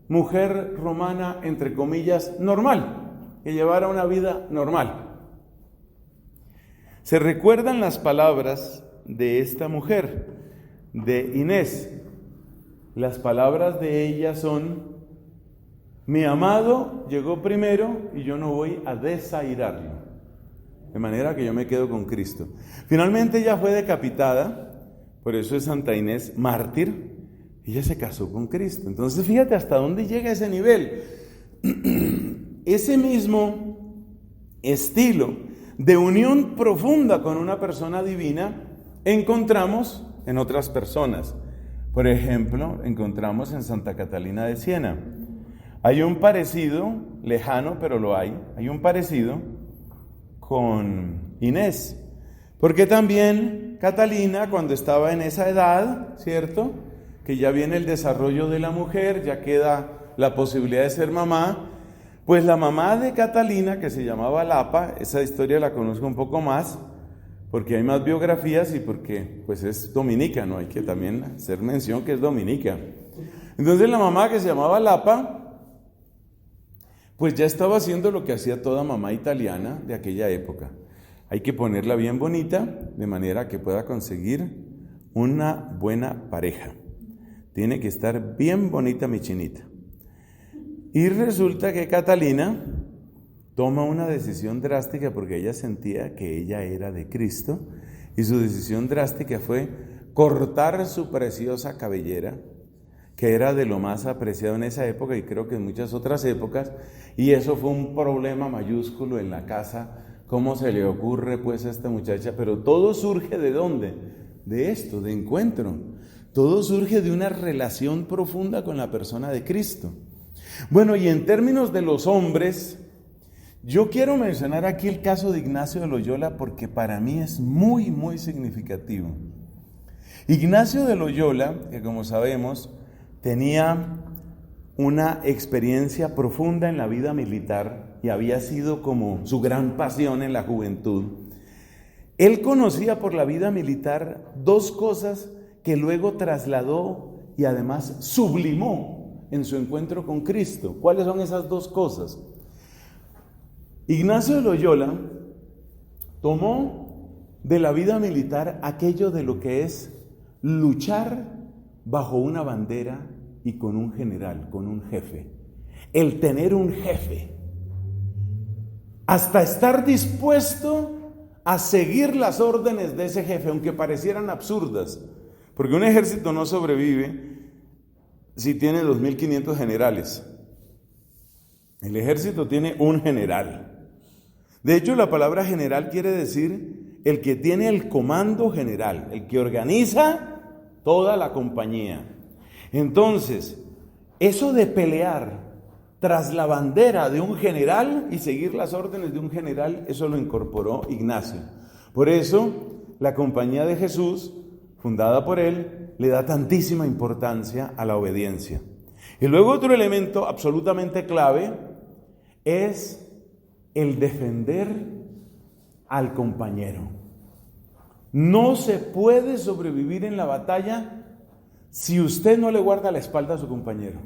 mujer romana, entre comillas, normal, que llevara una vida normal. Se recuerdan las palabras de esta mujer, de Inés. Las palabras de ella son: mi amado llegó primero y yo no voy a desairarlo, de manera que yo me quedo con Cristo. Finalmente ella fue decapitada, por eso es Santa Inés mártir. Ella se casó con Cristo. Entonces fíjate hasta dónde llega ese nivel. Ese mismo estilo de unión profunda con una persona divina encontramos en otras personas. Por ejemplo, encontramos en Santa Catalina de Siena. Hay un parecido, lejano, pero lo hay un parecido con Inés. Porque también Catalina, cuando estaba en esa edad, ¿cierto?, que ya viene el desarrollo de la mujer, ya queda la posibilidad de ser mamá, pues la mamá de Catalina, que se llamaba Lapa, esa historia la conozco un poco más, porque hay más biografías y porque pues es dominica, ¿no? Hay que también hacer mención que es dominica. Entonces la mamá, que se llamaba Lapa, pues ya estaba haciendo lo que hacía toda mamá italiana de aquella época. Hay que ponerla bien bonita, de manera que pueda conseguir una buena pareja. Tiene que estar bien bonita mi chinita. Y resulta que Catalina toma una decisión drástica, porque ella sentía que ella era de Cristo, y su decisión drástica fue cortar su preciosa cabellera, que era de lo más apreciado en esa época y creo que en muchas otras épocas, y eso fue un problema mayúsculo en la casa. ¿Cómo se le ocurre pues a esta muchacha? Pero todo surge ¿de dónde? De esto, de encuentro. Todo surge de una relación profunda con la persona de Cristo. Bueno, y en términos de los hombres, Yo quiero mencionar aquí el caso de Ignacio de Loyola porque para mí es muy, muy significativo. Ignacio de Loyola, que como sabemos, tenía una experiencia profunda en la vida militar y había sido como su gran pasión en la juventud. Él conocía por la vida militar dos cosas que luego trasladó y además sublimó en su encuentro con Cristo. ¿Cuáles son esas dos cosas? Ignacio de Loyola tomó de la vida militar aquello de lo que es luchar bajo una bandera y con un general, con un jefe. El tener un jefe. Hasta estar dispuesto a seguir las órdenes de ese jefe, aunque parecieran absurdas. Porque un ejército no sobrevive si tiene 2.500 generales. El ejército tiene un general. De hecho, la palabra general quiere decir el que tiene el comando general, el que organiza toda la compañía. Entonces, eso de pelear tras la bandera de un general y seguir las órdenes de un general, eso lo incorporó Ignacio. Por eso, la Compañía de Jesús, fundada por él, le da tantísima importancia a la obediencia. Y luego otro elemento absolutamente clave es el defender al compañero. No se puede sobrevivir en la batalla si usted no le guarda la espalda a su compañero.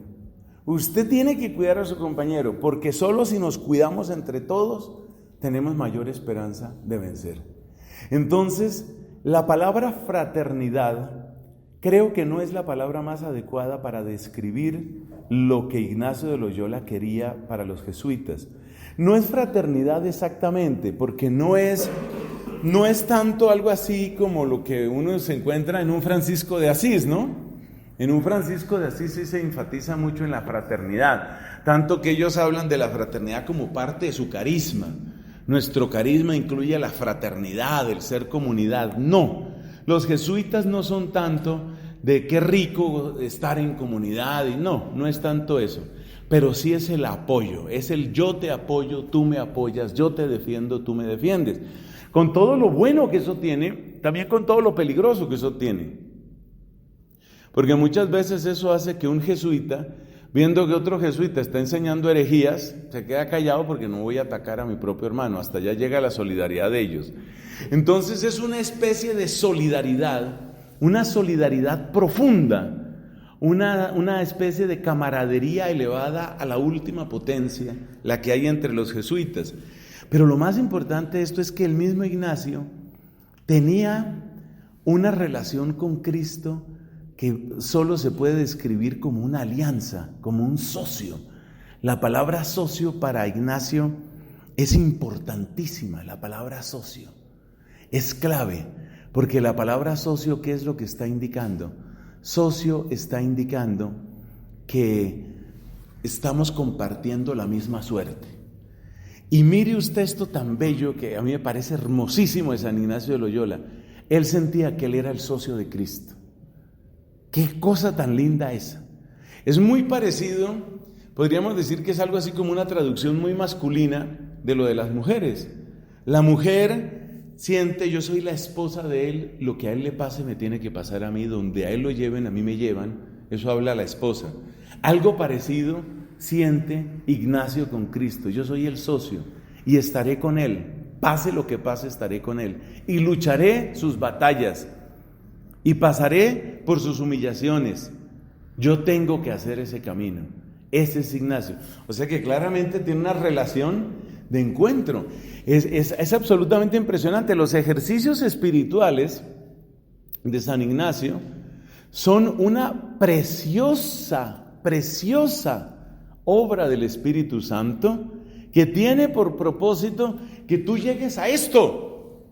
Usted tiene que cuidar a su compañero, porque solo si nos cuidamos entre todos, tenemos mayor esperanza de vencer. Entonces, la palabra fraternidad creo que no es la palabra más adecuada para describir lo que Ignacio de Loyola quería para los jesuitas. No es fraternidad exactamente, porque no es tanto algo así como lo que uno se encuentra en un Francisco de Asís, ¿no? En un Francisco de Asís sí se enfatiza mucho en la fraternidad, tanto que ellos hablan de la fraternidad como parte de su carisma. Nuestro carisma incluye la fraternidad, el ser comunidad. No, los jesuitas no son tanto de qué rico estar en comunidad, y no es tanto eso. Pero sí es el apoyo, es el yo te apoyo, tú me apoyas, yo te defiendo, tú me defiendes. Con todo lo bueno que eso tiene, también con todo lo peligroso que eso tiene. Porque muchas veces eso hace que un jesuita, viendo que otro jesuita está enseñando herejías, se queda callado porque no voy a atacar a mi propio hermano, hasta allá llega la solidaridad de ellos. Entonces es una especie de solidaridad, una solidaridad profunda, una especie de camaradería elevada a la última potencia, la que hay entre los jesuitas. Pero lo más importante de esto es que el mismo Ignacio tenía una relación con Cristo que solo se puede describir como una alianza, como un socio. La palabra socio para Ignacio es importantísima, la palabra socio. Es clave, porque la palabra socio, ¿qué es lo que está indicando? Socio está indicando que estamos compartiendo la misma suerte. Y mire usted esto tan bello que a mí me parece hermosísimo de San Ignacio de Loyola. Él sentía que él era el socio de Cristo. ¡Qué cosa tan linda esa! Es muy parecido, podríamos decir que es algo así como una traducción muy masculina de lo de las mujeres. La mujer siente, yo soy la esposa de él, lo que a él le pase me tiene que pasar a mí, donde a él lo lleven, a mí me llevan, eso habla la esposa. Algo parecido siente Ignacio con Cristo, yo soy el socio y estaré con él, pase lo que pase estaré con él y lucharé sus batallas y pasaré por sus humillaciones, yo tengo que hacer ese camino. Ese es Ignacio, o sea que claramente tiene una relación de encuentro. Es absolutamente impresionante. Los ejercicios espirituales de San Ignacio son una preciosa obra del Espíritu Santo que tiene por propósito que tú llegues a esto.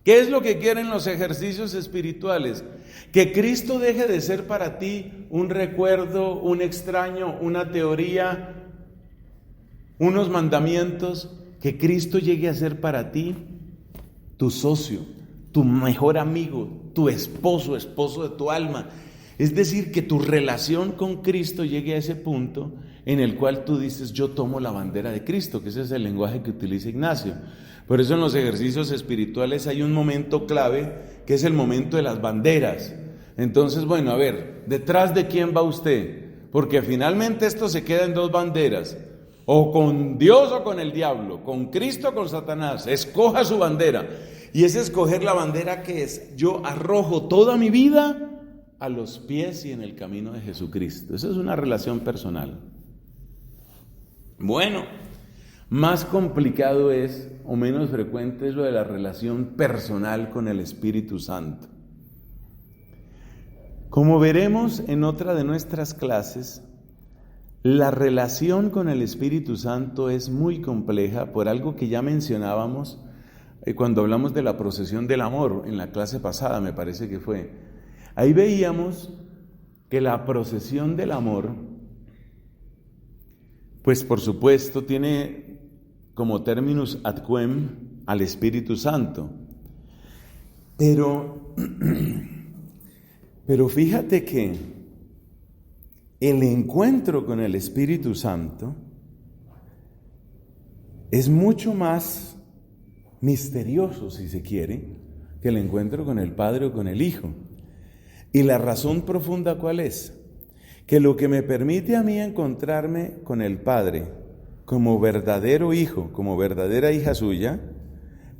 ¿Qué es lo que quieren los ejercicios espirituales? Que Cristo deje de ser para ti un recuerdo, un extraño, una teoría, unos mandamientos, que Cristo llegue a ser para ti tu socio, tu mejor amigo, tu esposo de tu alma, Es decir, que tu relación con Cristo llegue a ese punto en el cual tú dices, yo tomo la bandera de Cristo, que ese es el lenguaje que utiliza Ignacio. Por eso en los ejercicios espirituales hay un momento clave, que es el momento de las banderas. Entonces, bueno, a ver, ¿detrás de quién va usted? Porque finalmente esto se queda en dos banderas, o con Dios o con el diablo, con Cristo o con Satanás. Escoja su bandera. Y es escoger la bandera que es, yo arrojo toda mi vida a los pies y en el camino de Jesucristo. Esa es una relación personal. Bueno, más complicado es, o menos frecuente, es lo de la relación personal con el Espíritu Santo. Como veremos en otra de nuestras clases, la relación con el Espíritu Santo es muy compleja por algo que ya mencionábamos cuando hablamos de la procesión del amor, en la clase pasada me parece que fue. Ahí veíamos que la procesión del amor, pues por supuesto tiene como terminus ad quem al Espíritu Santo. Pero fíjate que el encuentro con el Espíritu Santo es mucho más misterioso, si se quiere, que el encuentro con el Padre o con el Hijo. Y la razón profunda, ¿cuál es? Que lo que me permite a mí encontrarme con el Padre como verdadero hijo, como verdadera hija suya,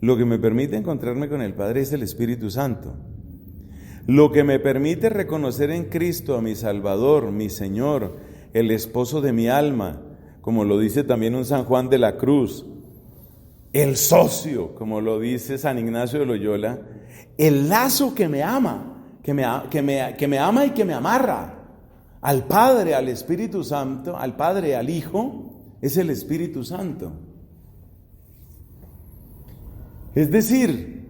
lo que me permite encontrarme con el Padre es el Espíritu Santo. Lo que me permite reconocer en Cristo a mi Salvador, mi Señor, el esposo de mi alma, como lo dice también un San Juan de la Cruz, el socio, como lo dice San Ignacio de Loyola, el lazo que me ama, que me ama y que me amarra al Padre, al Espíritu Santo, al Padre, al Hijo, es el Espíritu Santo. Es decir,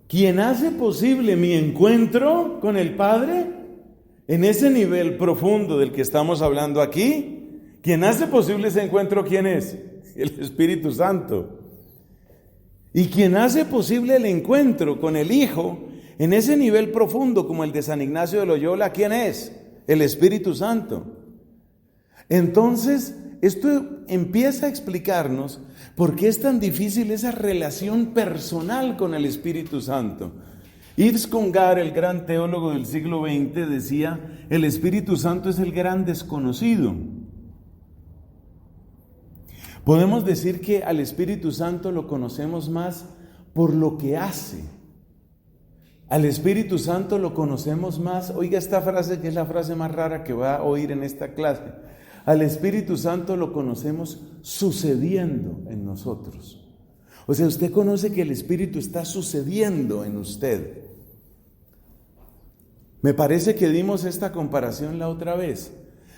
quien hace posible mi encuentro con el Padre, en ese nivel profundo del que estamos hablando aquí, quien hace posible ese encuentro, ¿quién es? El Espíritu Santo. Y quien hace posible el encuentro con el Hijo, en ese nivel profundo como el de San Ignacio de Loyola, ¿quién es? El Espíritu Santo. Entonces, esto empieza a explicarnos por qué es tan difícil esa relación personal con el Espíritu Santo. Yves Congar, el gran teólogo del siglo XX, decía, el Espíritu Santo es el gran desconocido. Podemos decir que al Espíritu Santo lo conocemos más por lo que hace. Al Espíritu Santo lo conocemos más, oiga esta frase que es la frase más rara que va a oír en esta clase. Al Espíritu Santo lo conocemos sucediendo en nosotros. O sea, usted conoce que el Espíritu está sucediendo en usted. Me parece que dimos esta comparación la otra vez.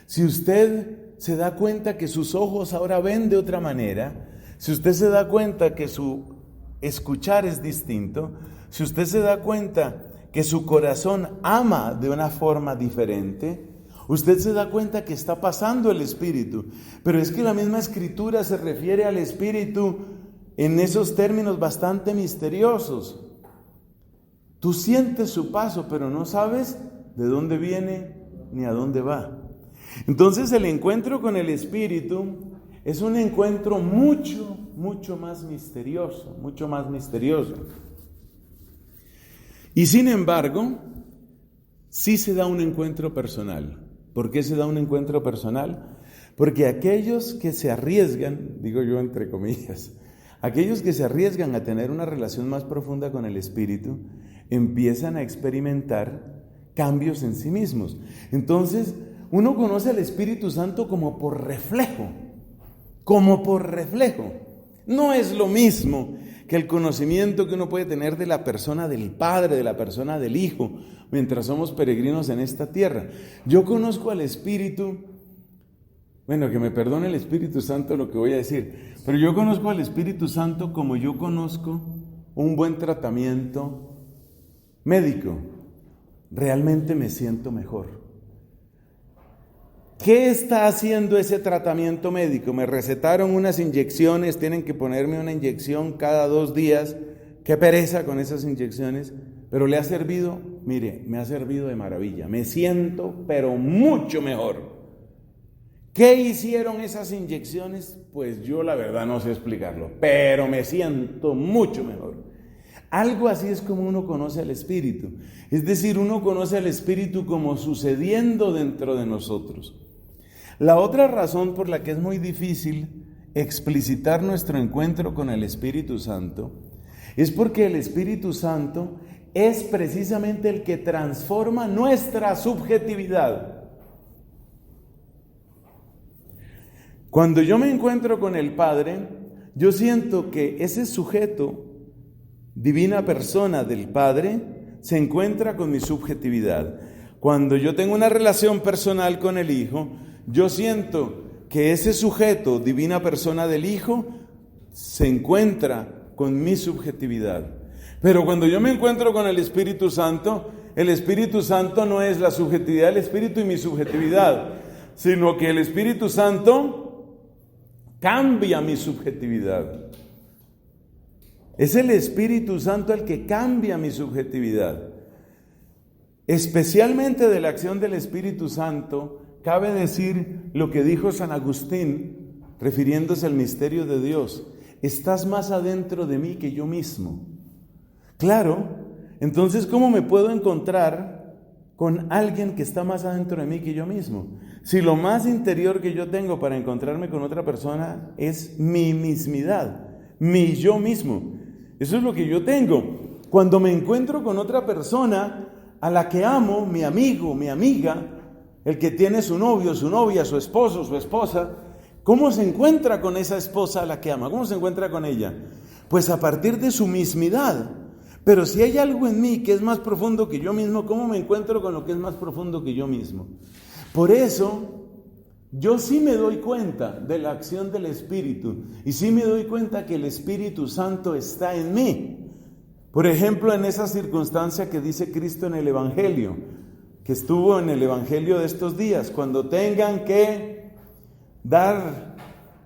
Si usted se da cuenta que sus ojos ahora ven de otra manera, si usted se da cuenta que su escuchar es distinto, si usted se da cuenta que su corazón ama de una forma diferente, usted se da cuenta que está pasando el Espíritu. Pero es que la misma Escritura se refiere al Espíritu en esos términos bastante misteriosos. Tú sientes su paso, pero no sabes de dónde viene ni a dónde va. Entonces el encuentro con el Espíritu es un encuentro mucho más misterioso, mucho más misterioso. Y sin embargo, sí se da un encuentro personal. ¿Por qué se da un encuentro personal? Porque aquellos que se arriesgan, digo yo entre comillas, aquellos que se arriesgan a tener una relación más profunda con el Espíritu, empiezan a experimentar cambios en sí mismos. Entonces, uno conoce al Espíritu Santo como por reflejo. No es lo mismo que el conocimiento que uno puede tener de la persona del Padre, de la persona del Hijo, mientras somos peregrinos en esta tierra. Yo conozco al Espíritu, bueno, que me perdone el Espíritu Santo lo que voy a decir, pero yo conozco al Espíritu Santo como yo conozco un buen tratamiento médico. Realmente me siento mejor. ¿Qué está haciendo ese tratamiento médico? Me recetaron unas inyecciones, tienen que ponerme una inyección cada 2 días. Qué pereza con esas inyecciones, pero ¿le ha servido? mire, me ha servido de maravilla. Me siento, pero mucho mejor. ¿Qué hicieron esas inyecciones? Pues yo la verdad no sé explicarlo, pero me siento mucho mejor. Algo así es como uno conoce al Espíritu. Es decir, uno conoce al Espíritu como sucediendo dentro de nosotros. La otra razón por la que es muy difícil explicitar nuestro encuentro con el Espíritu Santo es porque el Espíritu Santo es precisamente el que transforma nuestra subjetividad. Cuando yo me encuentro con el Padre, yo siento que ese sujeto, divina persona del Padre, se encuentra con mi subjetividad. Cuando yo tengo una relación personal con el Hijo, yo siento que ese sujeto, divina persona del Hijo, se encuentra con mi subjetividad. Pero cuando yo me encuentro con el Espíritu Santo no es la subjetividad del Espíritu y mi subjetividad, sino que el Espíritu Santo cambia mi subjetividad. Es el Espíritu Santo el que cambia mi subjetividad. Especialmente de la acción del Espíritu Santo, cabe decir lo que dijo San Agustín, refiriéndose al misterio de Dios: estás más adentro de mí que yo mismo. Claro, entonces, ¿cómo me puedo encontrar con alguien que está más adentro de mí que yo mismo? Si lo más interior que yo tengo para encontrarme con otra persona es mi mismidad, mi yo mismo. Eso es lo que yo tengo. Cuando me encuentro con otra persona a la que amo, mi amigo, mi amiga, el que tiene su novio, su novia, su esposo, su esposa, ¿cómo se encuentra con esa esposa a la que ama? ¿Cómo se encuentra con ella? Pues a partir de su mismidad. Pero si hay algo en mí que es más profundo que yo mismo, ¿cómo me encuentro con lo que es más profundo que yo mismo? Por eso, yo sí me doy cuenta de la acción del Espíritu y sí me doy cuenta que el Espíritu Santo está en mí. Por ejemplo, en esa circunstancia que dice Cristo en el Evangelio, que estuvo en el Evangelio de estos días: cuando tengan que dar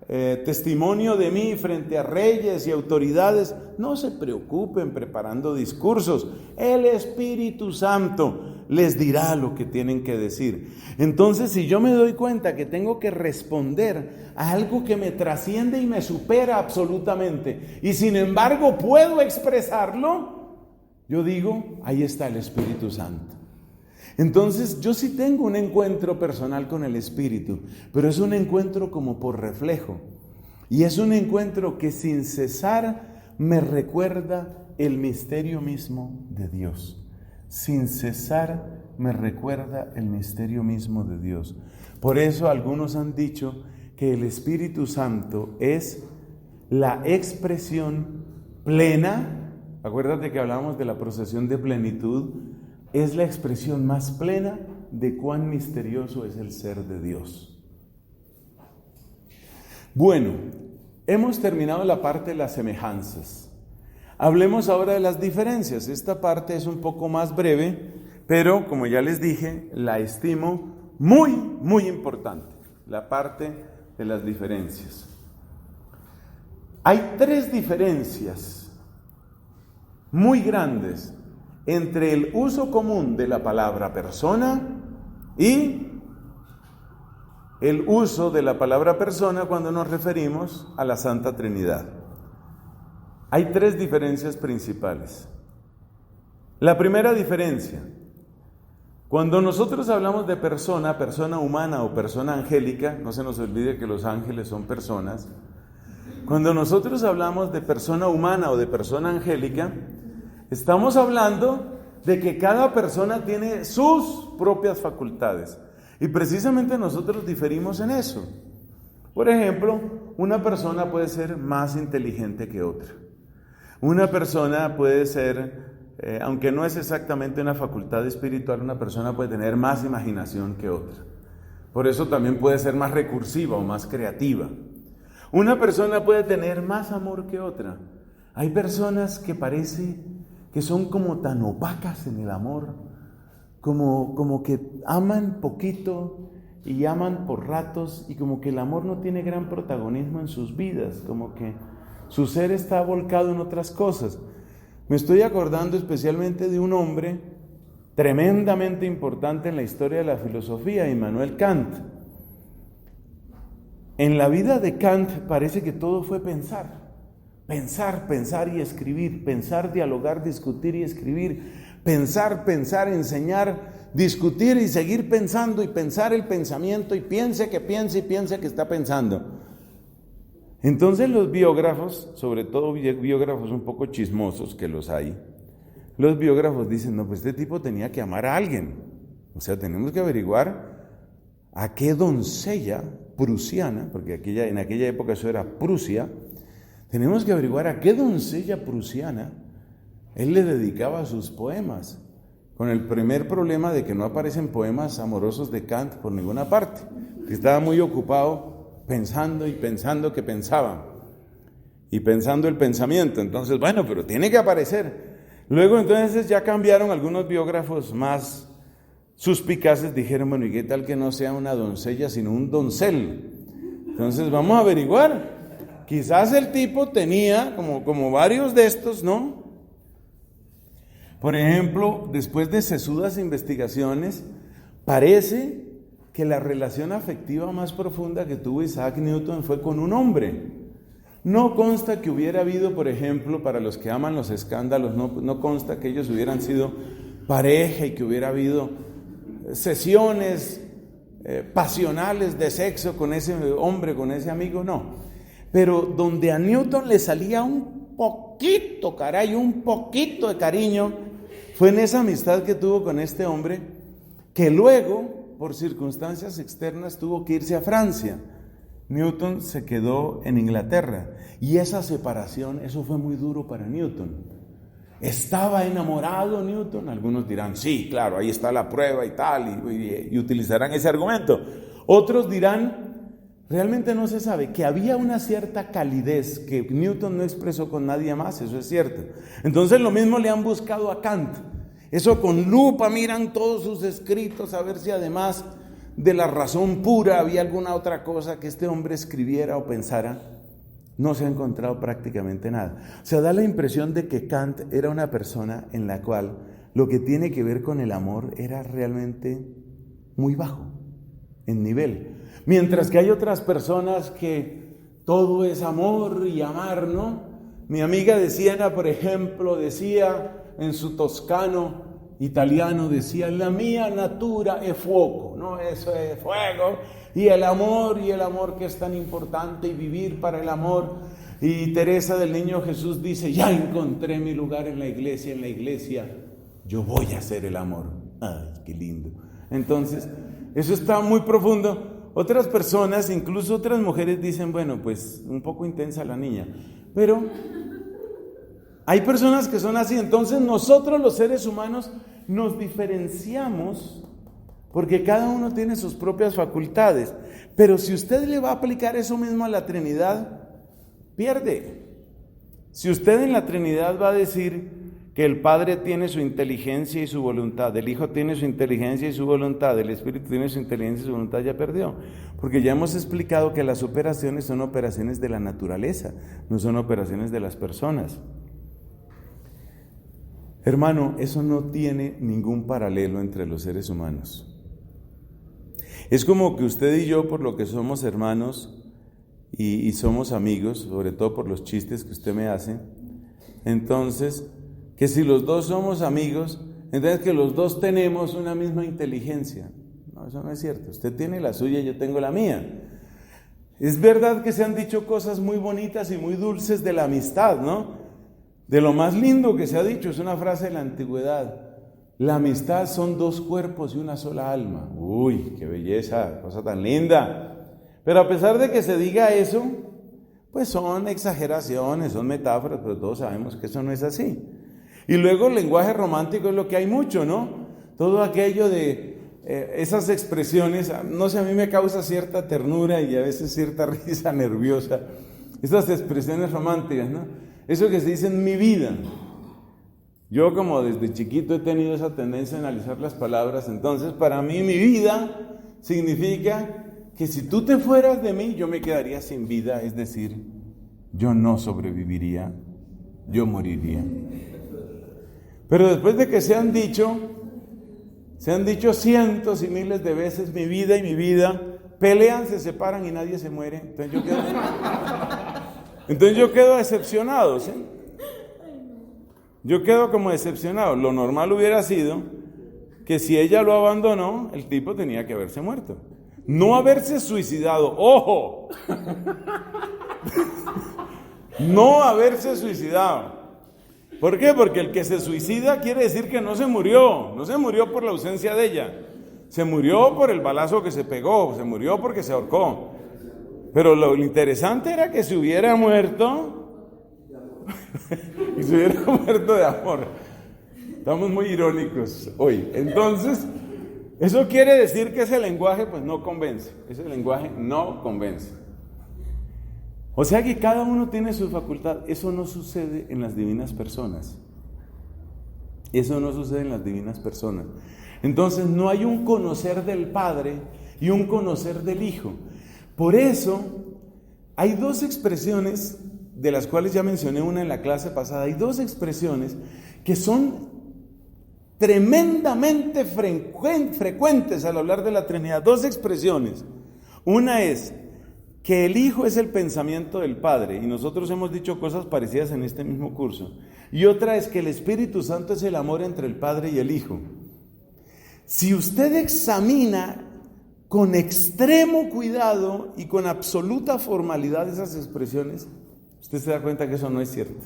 testimonio de mí frente a reyes y autoridades, no se preocupen preparando discursos. El Espíritu Santo les dirá lo que tienen que decir. Entonces, si yo me doy cuenta que tengo que responder a algo que me trasciende y me supera absolutamente, y sin embargo puedo expresarlo, yo digo, ahí está el Espíritu Santo. Entonces, yo sí tengo un encuentro personal con el Espíritu, pero es un encuentro como por reflejo. Y es un encuentro que sin cesar me recuerda el misterio mismo de Dios. Sin cesar me recuerda el misterio mismo de Dios. Por eso algunos han dicho que el Espíritu Santo es la expresión plena. Acuérdate que hablamos de la procesión de plenitud. Es la expresión más plena de cuán misterioso es el ser de Dios. Bueno, hemos terminado la parte de las semejanzas. Hablemos ahora de las diferencias. Esta parte es un poco más breve, pero como ya les dije, la estimo muy, muy importante, la parte de las diferencias. Hay 3 diferencias muy grandes entre el uso común de la palabra persona y el uso de la palabra persona cuando nos referimos a la Santa Trinidad. Hay 3 diferencias principales. La primera diferencia: cuando nosotros hablamos de persona, persona humana o persona angélica, no se nos olvide que los ángeles son personas. Cuando nosotros hablamos de persona humana o de persona angélica, estamos hablando de que cada persona tiene sus propias facultades. Y precisamente nosotros diferimos en eso. Por ejemplo, una persona puede ser más inteligente que otra. Una persona puede ser, aunque no es exactamente una facultad espiritual, una persona puede tener más imaginación que otra. Por eso también puede ser más recursiva o más creativa. Una persona puede tener más amor que otra. Hay personas que parece que son como tan opacas en el amor, como que aman poquito y aman por ratos, y como que el amor no tiene gran protagonismo en sus vidas, como que su ser está volcado en otras cosas. Me estoy acordando especialmente de un hombre tremendamente importante en la historia de la filosofía, Immanuel Kant. En la vida de Kant parece que todo fue pensar. Pensar y escribir, pensar, dialogar, discutir y escribir, pensar, enseñar, discutir y seguir pensando y pensar el pensamiento y piense que está pensando. Entonces los biógrafos, sobre todo biógrafos un poco chismosos que los hay, los biógrafos dicen, no, pues este tipo tenía que amar a alguien. O sea, tenemos que averiguar a qué doncella prusiana, porque en aquella época eso era Prusia, tenemos que averiguar a qué doncella prusiana él le dedicaba sus poemas, con el primer problema de que no aparecen poemas amorosos de Kant por ninguna parte, que estaba muy ocupado pensando que pensaba, y pensando el pensamiento. Entonces, bueno, pero tiene que aparecer. Luego entonces ya cambiaron algunos biógrafos más suspicaces, dijeron, bueno, ¿y qué tal que no sea una doncella, sino un doncel? Entonces vamos a averiguar. Quizás el tipo tenía, como varios de estos, ¿no? Por ejemplo, después de sesudas investigaciones, parece que la relación afectiva más profunda que tuvo Isaac Newton fue con un hombre. No consta que hubiera habido, por ejemplo, para los que aman los escándalos, no consta que ellos hubieran sido pareja y que hubiera habido sesiones pasionales de sexo con ese hombre, con ese amigo, no. Pero donde a Newton le salía un poquito de cariño, fue en esa amistad que tuvo con este hombre, que luego, por circunstancias externas, tuvo que irse a Francia. Newton se quedó en Inglaterra, y esa separación, eso fue muy duro para Newton. ¿Estaba enamorado Newton? Algunos dirán, sí, claro, ahí está la prueba y tal, y utilizarán ese argumento. Otros dirán, realmente no se sabe, que había una cierta calidez que Newton no expresó con nadie más, eso es cierto. Entonces lo mismo le han buscado a Kant. Eso con lupa miran todos sus escritos a ver si además de la razón pura había alguna otra cosa que este hombre escribiera o pensara. No se ha encontrado prácticamente nada. O sea, da la impresión de que Kant era una persona en la cual lo que tiene que ver con el amor era realmente muy bajo en nivel. Mientras que hay otras personas que todo es amor y amar, ¿no? Mi amiga de Siena, por ejemplo, decía en su toscano italiano, decía, la mia natura è fuoco, ¿no? Eso es fuego, y el amor que es tan importante, y vivir para el amor. Y Teresa del Niño Jesús dice, ya encontré mi lugar en la iglesia, yo voy a hacer el amor. Ay, qué lindo. Entonces, eso está muy profundo. Otras personas, incluso otras mujeres dicen, bueno, pues un poco intensa la niña, pero hay personas que son así. Entonces nosotros los seres humanos nos diferenciamos porque cada uno tiene sus propias facultades, pero si usted le va a aplicar eso mismo a la Trinidad, pierde. Si usted en la Trinidad va a decir que el Padre tiene su inteligencia y su voluntad, el Hijo tiene su inteligencia y su voluntad, el Espíritu tiene su inteligencia y su voluntad, ya perdió. Porque ya hemos explicado que las operaciones son operaciones de la naturaleza, no son operaciones de las personas. Hermano, eso no tiene ningún paralelo entre los seres humanos. Es como que usted y yo, por lo que somos hermanos y somos amigos, sobre todo por los chistes que usted me hace, entonces, que si los dos somos amigos, entonces que los dos tenemos una misma inteligencia. No, eso no es cierto. Usted tiene la suya y yo tengo la mía. Es verdad que se han dicho cosas muy bonitas y muy dulces de la amistad, ¿no? De lo más lindo que se ha dicho, es una frase de la antigüedad. La amistad son dos cuerpos y una sola alma. Uy, qué belleza, cosa tan linda. Pero a pesar de que se diga eso, pues son exageraciones, son metáforas, pero todos sabemos que eso no es así. Y luego el lenguaje romántico es lo que hay mucho, ¿no? Todo aquello de esas expresiones, no sé, a mí me causa cierta ternura y a veces cierta risa nerviosa. Esas expresiones románticas, ¿no? Eso que se dice en mi vida. Yo como desde chiquito he tenido esa tendencia a analizar las palabras, entonces para mí mi vida significa que si tú te fueras de mí, yo me quedaría sin vida, es decir, yo no sobreviviría, yo moriría. Pero después de que se han dicho, Se han dicho cientos y miles de veces mi vida y mi vida. Pelean, se separan y nadie se muere. Entonces yo quedo decepcionado, ¿sí? Yo quedo como decepcionado. Lo normal hubiera sido que si ella lo abandonó, el tipo tenía que haberse muerto. No haberse suicidado. ¡Ojo! No haberse suicidado. ¿Por qué? Porque el que se suicida quiere decir que no se murió. No se murió por la ausencia de ella. Se murió por el balazo que se pegó. Se murió porque se ahorcó. Pero lo interesante era que se hubiera muerto y se hubiera muerto de amor. Estamos muy irónicos hoy. Entonces, eso quiere decir que ese lenguaje pues no convence. Ese lenguaje no convence. O sea que cada uno tiene su facultad. Eso no sucede en las divinas personas. Eso no sucede en las divinas personas. Entonces no hay un conocer del Padre y un conocer del Hijo. Por eso hay dos expresiones, de las cuales ya mencioné una en la clase pasada. Hay dos expresiones que son tremendamente frecuentes al hablar de la Trinidad. Dos expresiones. Una es que el Hijo es el pensamiento del Padre, y nosotros hemos dicho cosas parecidas en este mismo curso. Y otra es que el Espíritu Santo es el amor entre el Padre y el Hijo. Si usted examina con extremo cuidado y con absoluta formalidad esas expresiones, usted se da cuenta que eso no es cierto.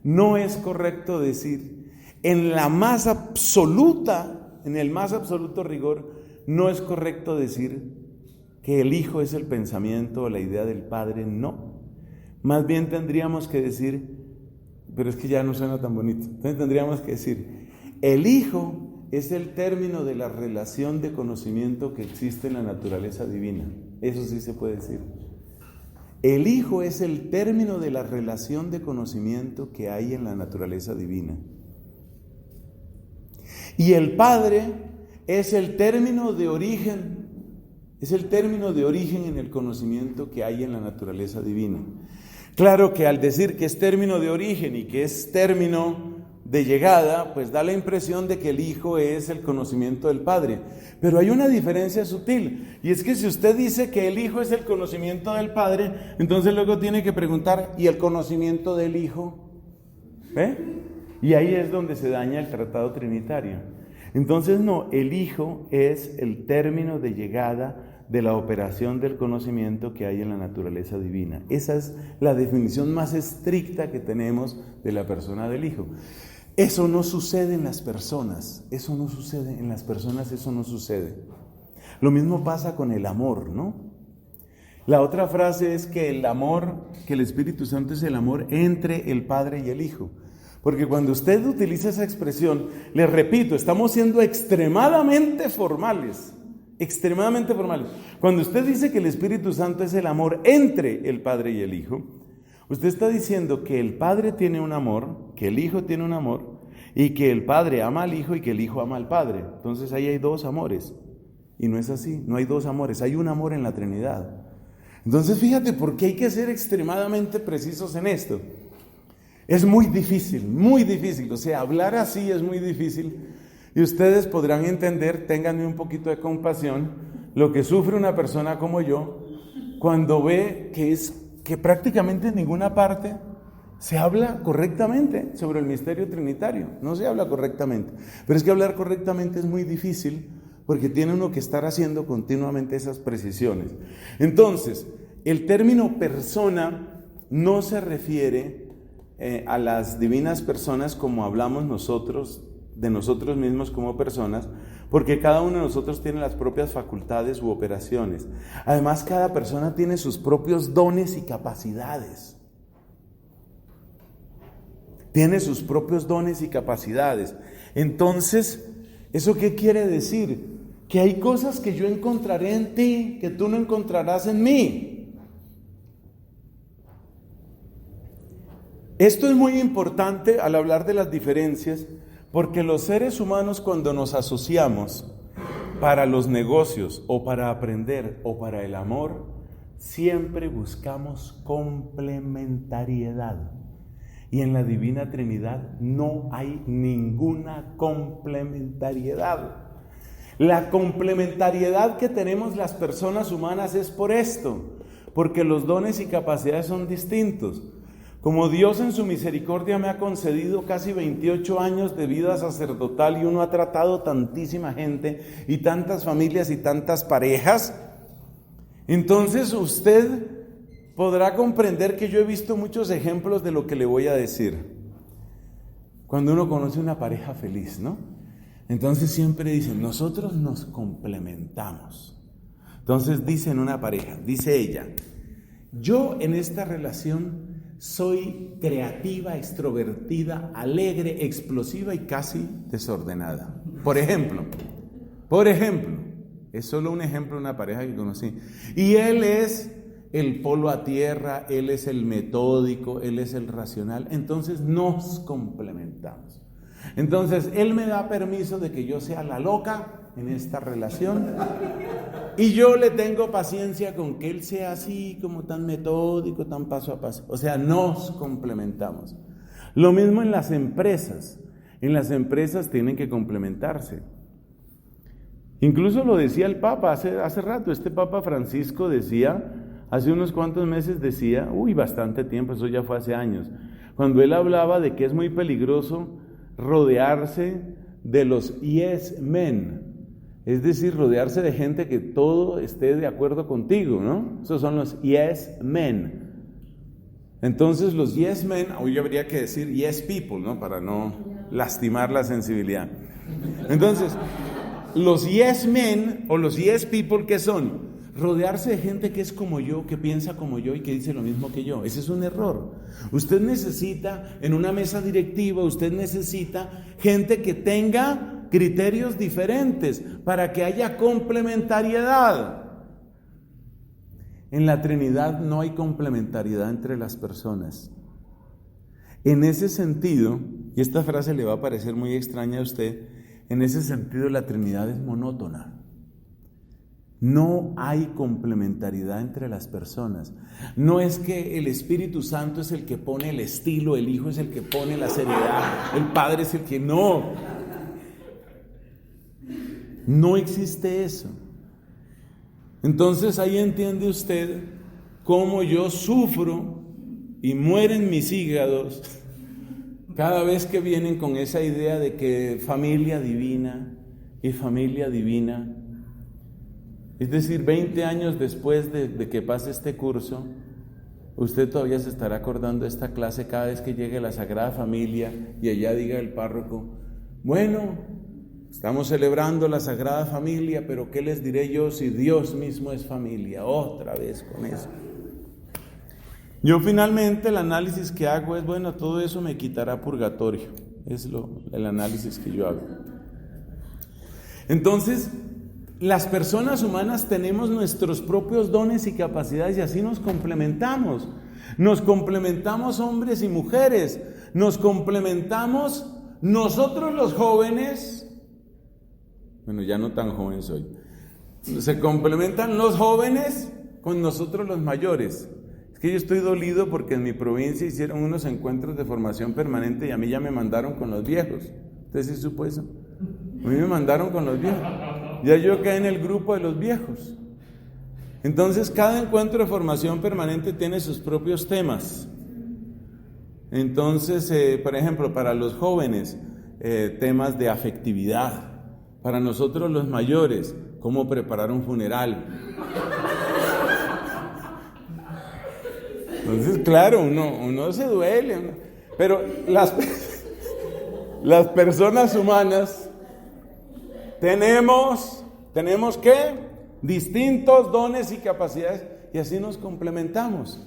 No es correcto decir, en la más absoluta, en el más absoluto rigor, no es correcto decir que el Hijo es el pensamiento o la idea del Padre, no. Más bien tendríamos que decir, pero es que ya no suena tan bonito, entonces tendríamos que decir, el Hijo es el término de la relación de conocimiento que existe en la naturaleza divina. Eso sí se puede decir. El Hijo es el término de la relación de conocimiento que hay en la naturaleza divina. Y el Padre es el término de origen. Es el término de origen en el conocimiento que hay en la naturaleza divina. Claro que al decir que es término de origen y que es término de llegada, pues da la impresión de que el Hijo es el conocimiento del Padre. Pero hay una diferencia sutil, y es que si usted dice que el Hijo es el conocimiento del Padre, entonces luego tiene que preguntar, ¿y el conocimiento del Hijo? Y ahí es donde se daña el tratado trinitario. Entonces no, el Hijo es el término de llegada de la operación del conocimiento que hay en la naturaleza divina. Esa es la definición más estricta que tenemos de la persona del Hijo. Eso no sucede en las personas, eso no sucede en las personas, eso no sucede. Lo mismo pasa con el amor, ¿no? La otra frase es que el amor, que el Espíritu Santo es el amor entre el Padre y el Hijo. Porque cuando usted utiliza esa expresión, les repito, estamos siendo extremadamente formales. Extremadamente formales. Cuando usted dice que el Espíritu Santo es el amor entre el Padre y el Hijo, usted está diciendo que el Padre tiene un amor, que el Hijo tiene un amor, y que el Padre ama al Hijo y que el Hijo ama al Padre. Entonces ahí hay dos amores. Y no es así, no hay dos amores, hay un amor en la Trinidad. Entonces fíjate por qué hay que ser extremadamente precisos en esto. Es muy difícil, o sea, hablar así es muy difícil. Y ustedes podrán entender, ténganme un poquito de compasión, lo que sufre una persona como yo cuando ve que prácticamente en ninguna parte se habla correctamente sobre el misterio trinitario. No se habla correctamente. Pero es que hablar correctamente es muy difícil porque tiene uno que estar haciendo continuamente esas precisiones. Entonces, el término persona no se refiere a las divinas personas como hablamos nosotros, de nosotros mismos como personas, porque cada uno de nosotros tiene las propias facultades u operaciones. Además, cada persona tiene sus propios dones y capacidades. Tiene sus propios dones y capacidades. Entonces, ¿eso qué quiere decir? Que hay cosas que yo encontraré en ti que tú no encontrarás en mí. Esto es muy importante al hablar de las diferencias, porque los seres humanos cuando nos asociamos para los negocios o para aprender o para el amor, siempre buscamos complementariedad. Y en la Divina Trinidad no hay ninguna complementariedad. La complementariedad que tenemos las personas humanas es por esto, porque los dones y capacidades son distintos. Como Dios en su misericordia me ha concedido casi 28 años de vida sacerdotal y uno ha tratado tantísima gente y tantas familias y tantas parejas, entonces usted podrá comprender que yo he visto muchos ejemplos de lo que le voy a decir. Cuando uno conoce una pareja feliz, ¿no? Entonces siempre dicen, nosotros nos complementamos. Entonces dicen una pareja, dice ella, yo en esta relación soy creativa, extrovertida, alegre, explosiva y casi desordenada. Por ejemplo, es solo un ejemplo de una pareja que conocí. Y él es el polo a tierra, él es el metódico, él es el racional. Entonces nos complementamos. Entonces él me da permiso de que yo sea la loca en esta relación y yo le tengo paciencia con que él sea así como tan metódico, tan paso a paso. O sea, nos complementamos. Lo mismo en las empresas. En las empresas tienen que complementarse. Incluso lo decía el Papa hace rato. Este Papa Francisco decía, hace unos cuantos meses decía, bastante tiempo, eso ya fue hace años, cuando él hablaba de que es muy peligroso rodearse de los yes men, es decir, rodearse de gente que todo esté de acuerdo contigo, ¿no? Esos son los yes men. Entonces los yes men, hoy habría que decir yes people, ¿no? Para no lastimar la sensibilidad. Entonces, los yes men o los yes people, ¿qué son? Rodearse de gente que es como yo, que piensa como yo y que dice lo mismo que yo. Ese es un error. Usted necesita, en una mesa directiva, usted necesita gente que tenga criterios diferentes para que haya complementariedad. En la Trinidad no hay complementariedad entre las personas. En ese sentido, y esta frase le va a parecer muy extraña a usted, en ese sentido la Trinidad es monótona. No hay complementariedad entre las personas. No es que el Espíritu Santo es el que pone el estilo, el Hijo es el que pone la seriedad, el Padre es el que no. No existe eso. Entonces ahí entiende usted cómo yo sufro y mueren mis hígados cada vez que vienen con esa idea de que familia divina y familia divina. Es decir, 20 años después de que pase este curso, usted todavía se estará acordando de esta clase cada vez que llegue la Sagrada Familia y allá diga el párroco, bueno, estamos celebrando la Sagrada Familia, pero ¿qué les diré yo si Dios mismo es familia? Otra vez con eso. Yo finalmente el análisis que hago es, bueno, todo eso me quitará purgatorio. Es el análisis que yo hago. Entonces, las personas humanas tenemos nuestros propios dones y capacidades y así nos complementamos. Nos complementamos hombres y mujeres. Nos complementamos nosotros los jóvenes. Bueno, ya no tan joven soy. Se complementan los jóvenes con nosotros los mayores. Es que yo estoy dolido porque en mi provincia hicieron unos encuentros de formación permanente y a mí ya me mandaron con los viejos. ¿Usted sí supo eso? A mí me mandaron con los viejos. Ya yo quedé en el grupo de los viejos. Entonces cada encuentro de formación permanente tiene sus propios temas. Entonces, por ejemplo, para los jóvenes, temas de afectividad. Para nosotros los mayores, cómo preparar un funeral. Entonces, claro, uno se duele, pero las personas humanas tenemos ¿qué? Distintos dones y capacidades y así nos complementamos.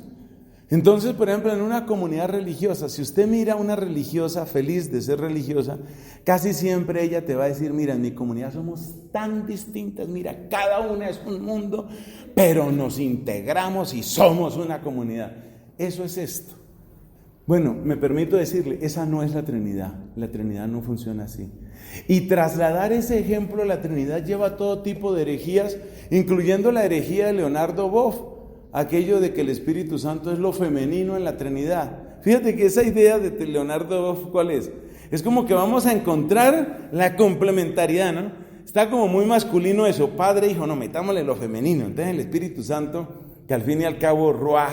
Entonces, por ejemplo, en una comunidad religiosa, si usted mira a una religiosa feliz de ser religiosa, casi siempre ella te va a decir, mira, en mi comunidad somos tan distintas, mira, cada una es un mundo, pero nos integramos y somos una comunidad. Eso es esto. Bueno, me permito decirle, esa no es la Trinidad no funciona así. Y trasladar ese ejemplo a la Trinidad lleva a todo tipo de herejías, incluyendo la herejía de Leonardo Boff, aquello de que el Espíritu Santo es lo femenino en la Trinidad. Fíjate que esa idea de Leonardo Boff, ¿cuál es? Es como que vamos a encontrar la complementariedad, ¿no? está como muy masculino eso, Padre, Hijo, no, metámosle lo femenino. Entonces el Espíritu Santo, que al fin y al cabo ruah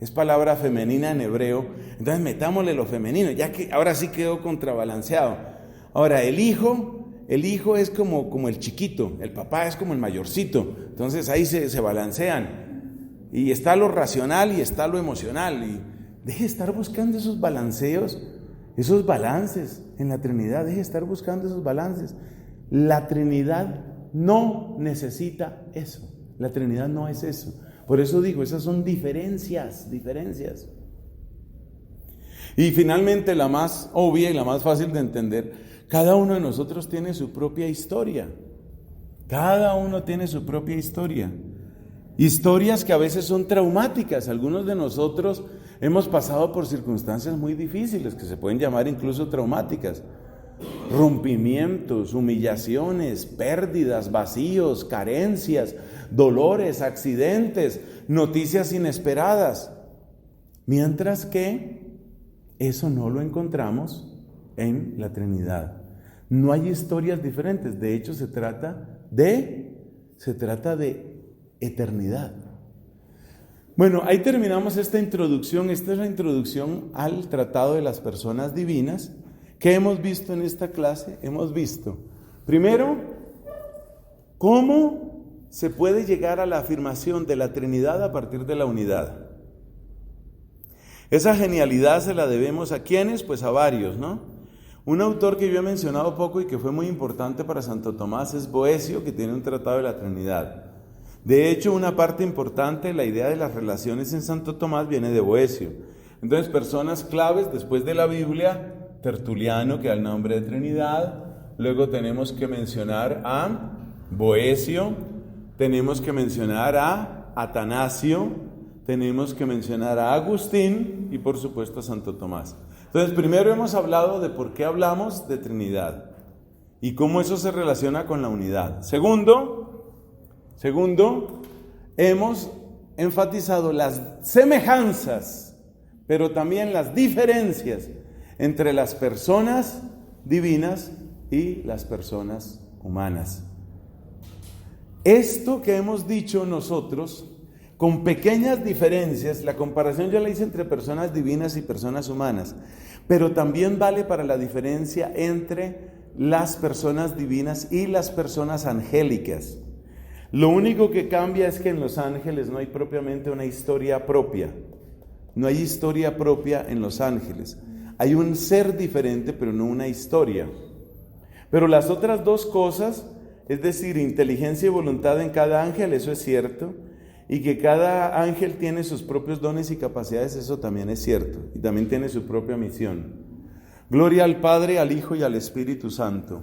es palabra femenina en hebreo, entonces metámosle lo femenino, ya que ahora sí quedó contrabalanceado. Ahora el hijo es como el chiquito, el papá es como el mayorcito, entonces ahí se balancean. Y está lo racional y está lo emocional. Y deje de estar buscando esos balanceos, esos balances en la Trinidad, deje de estar buscando esos balances. La Trinidad no necesita eso, la Trinidad no es eso. Por eso digo, esas son diferencias. Y finalmente la más obvia y la más fácil de entender, cada uno de nosotros tiene su propia historia. Cada uno tiene su propia historia. Historias que a veces son traumáticas. Algunos de nosotros hemos pasado por circunstancias muy difíciles, que se pueden llamar incluso traumáticas. Rompimientos, humillaciones, pérdidas, vacíos, carencias, dolores, accidentes, noticias inesperadas. Mientras que eso no lo encontramos en la Trinidad. No hay historias diferentes, de hecho se trata de eternidad. Bueno, ahí terminamos esta introducción. Esta es la introducción al tratado de las personas divinas. ¿Qué hemos visto en esta clase? Hemos visto, primero, cómo se puede llegar a la afirmación de la Trinidad a partir de la unidad. Esa genialidad se la debemos a ¿quiénes? Pues a varios, ¿no? Un autor que yo he mencionado poco y que fue muy importante para Santo Tomás es Boecio, que tiene un tratado de la Trinidad. De hecho, una parte importante de la idea de las relaciones en Santo Tomás viene de Boecio. Entonces, personas claves después de la Biblia: Tertuliano, que da el nombre de Trinidad. Luego tenemos que mencionar a Boecio, tenemos que mencionar a Atanasio, tenemos que mencionar a Agustín y por supuesto a Santo Tomás. Entonces, primero hemos hablado de por qué hablamos de Trinidad y cómo eso se relaciona con la unidad. Segundo, hemos enfatizado las semejanzas, pero también las diferencias entre las personas divinas y las personas humanas. Esto que hemos dicho nosotros, con pequeñas diferencias, la comparación yo la hice entre personas divinas y personas humanas, pero también vale para la diferencia entre las personas divinas y las personas angélicas. Lo único que cambia es que en los ángeles no hay propiamente una historia propia. No hay historia propia en los ángeles. Hay un ser diferente, pero no una historia. Pero las otras dos cosas, es decir, inteligencia y voluntad en cada ángel, eso es cierto. Y que cada ángel tiene sus propios dones y capacidades, eso también es cierto. Y también tiene su propia misión. Gloria al Padre, al Hijo y al Espíritu Santo.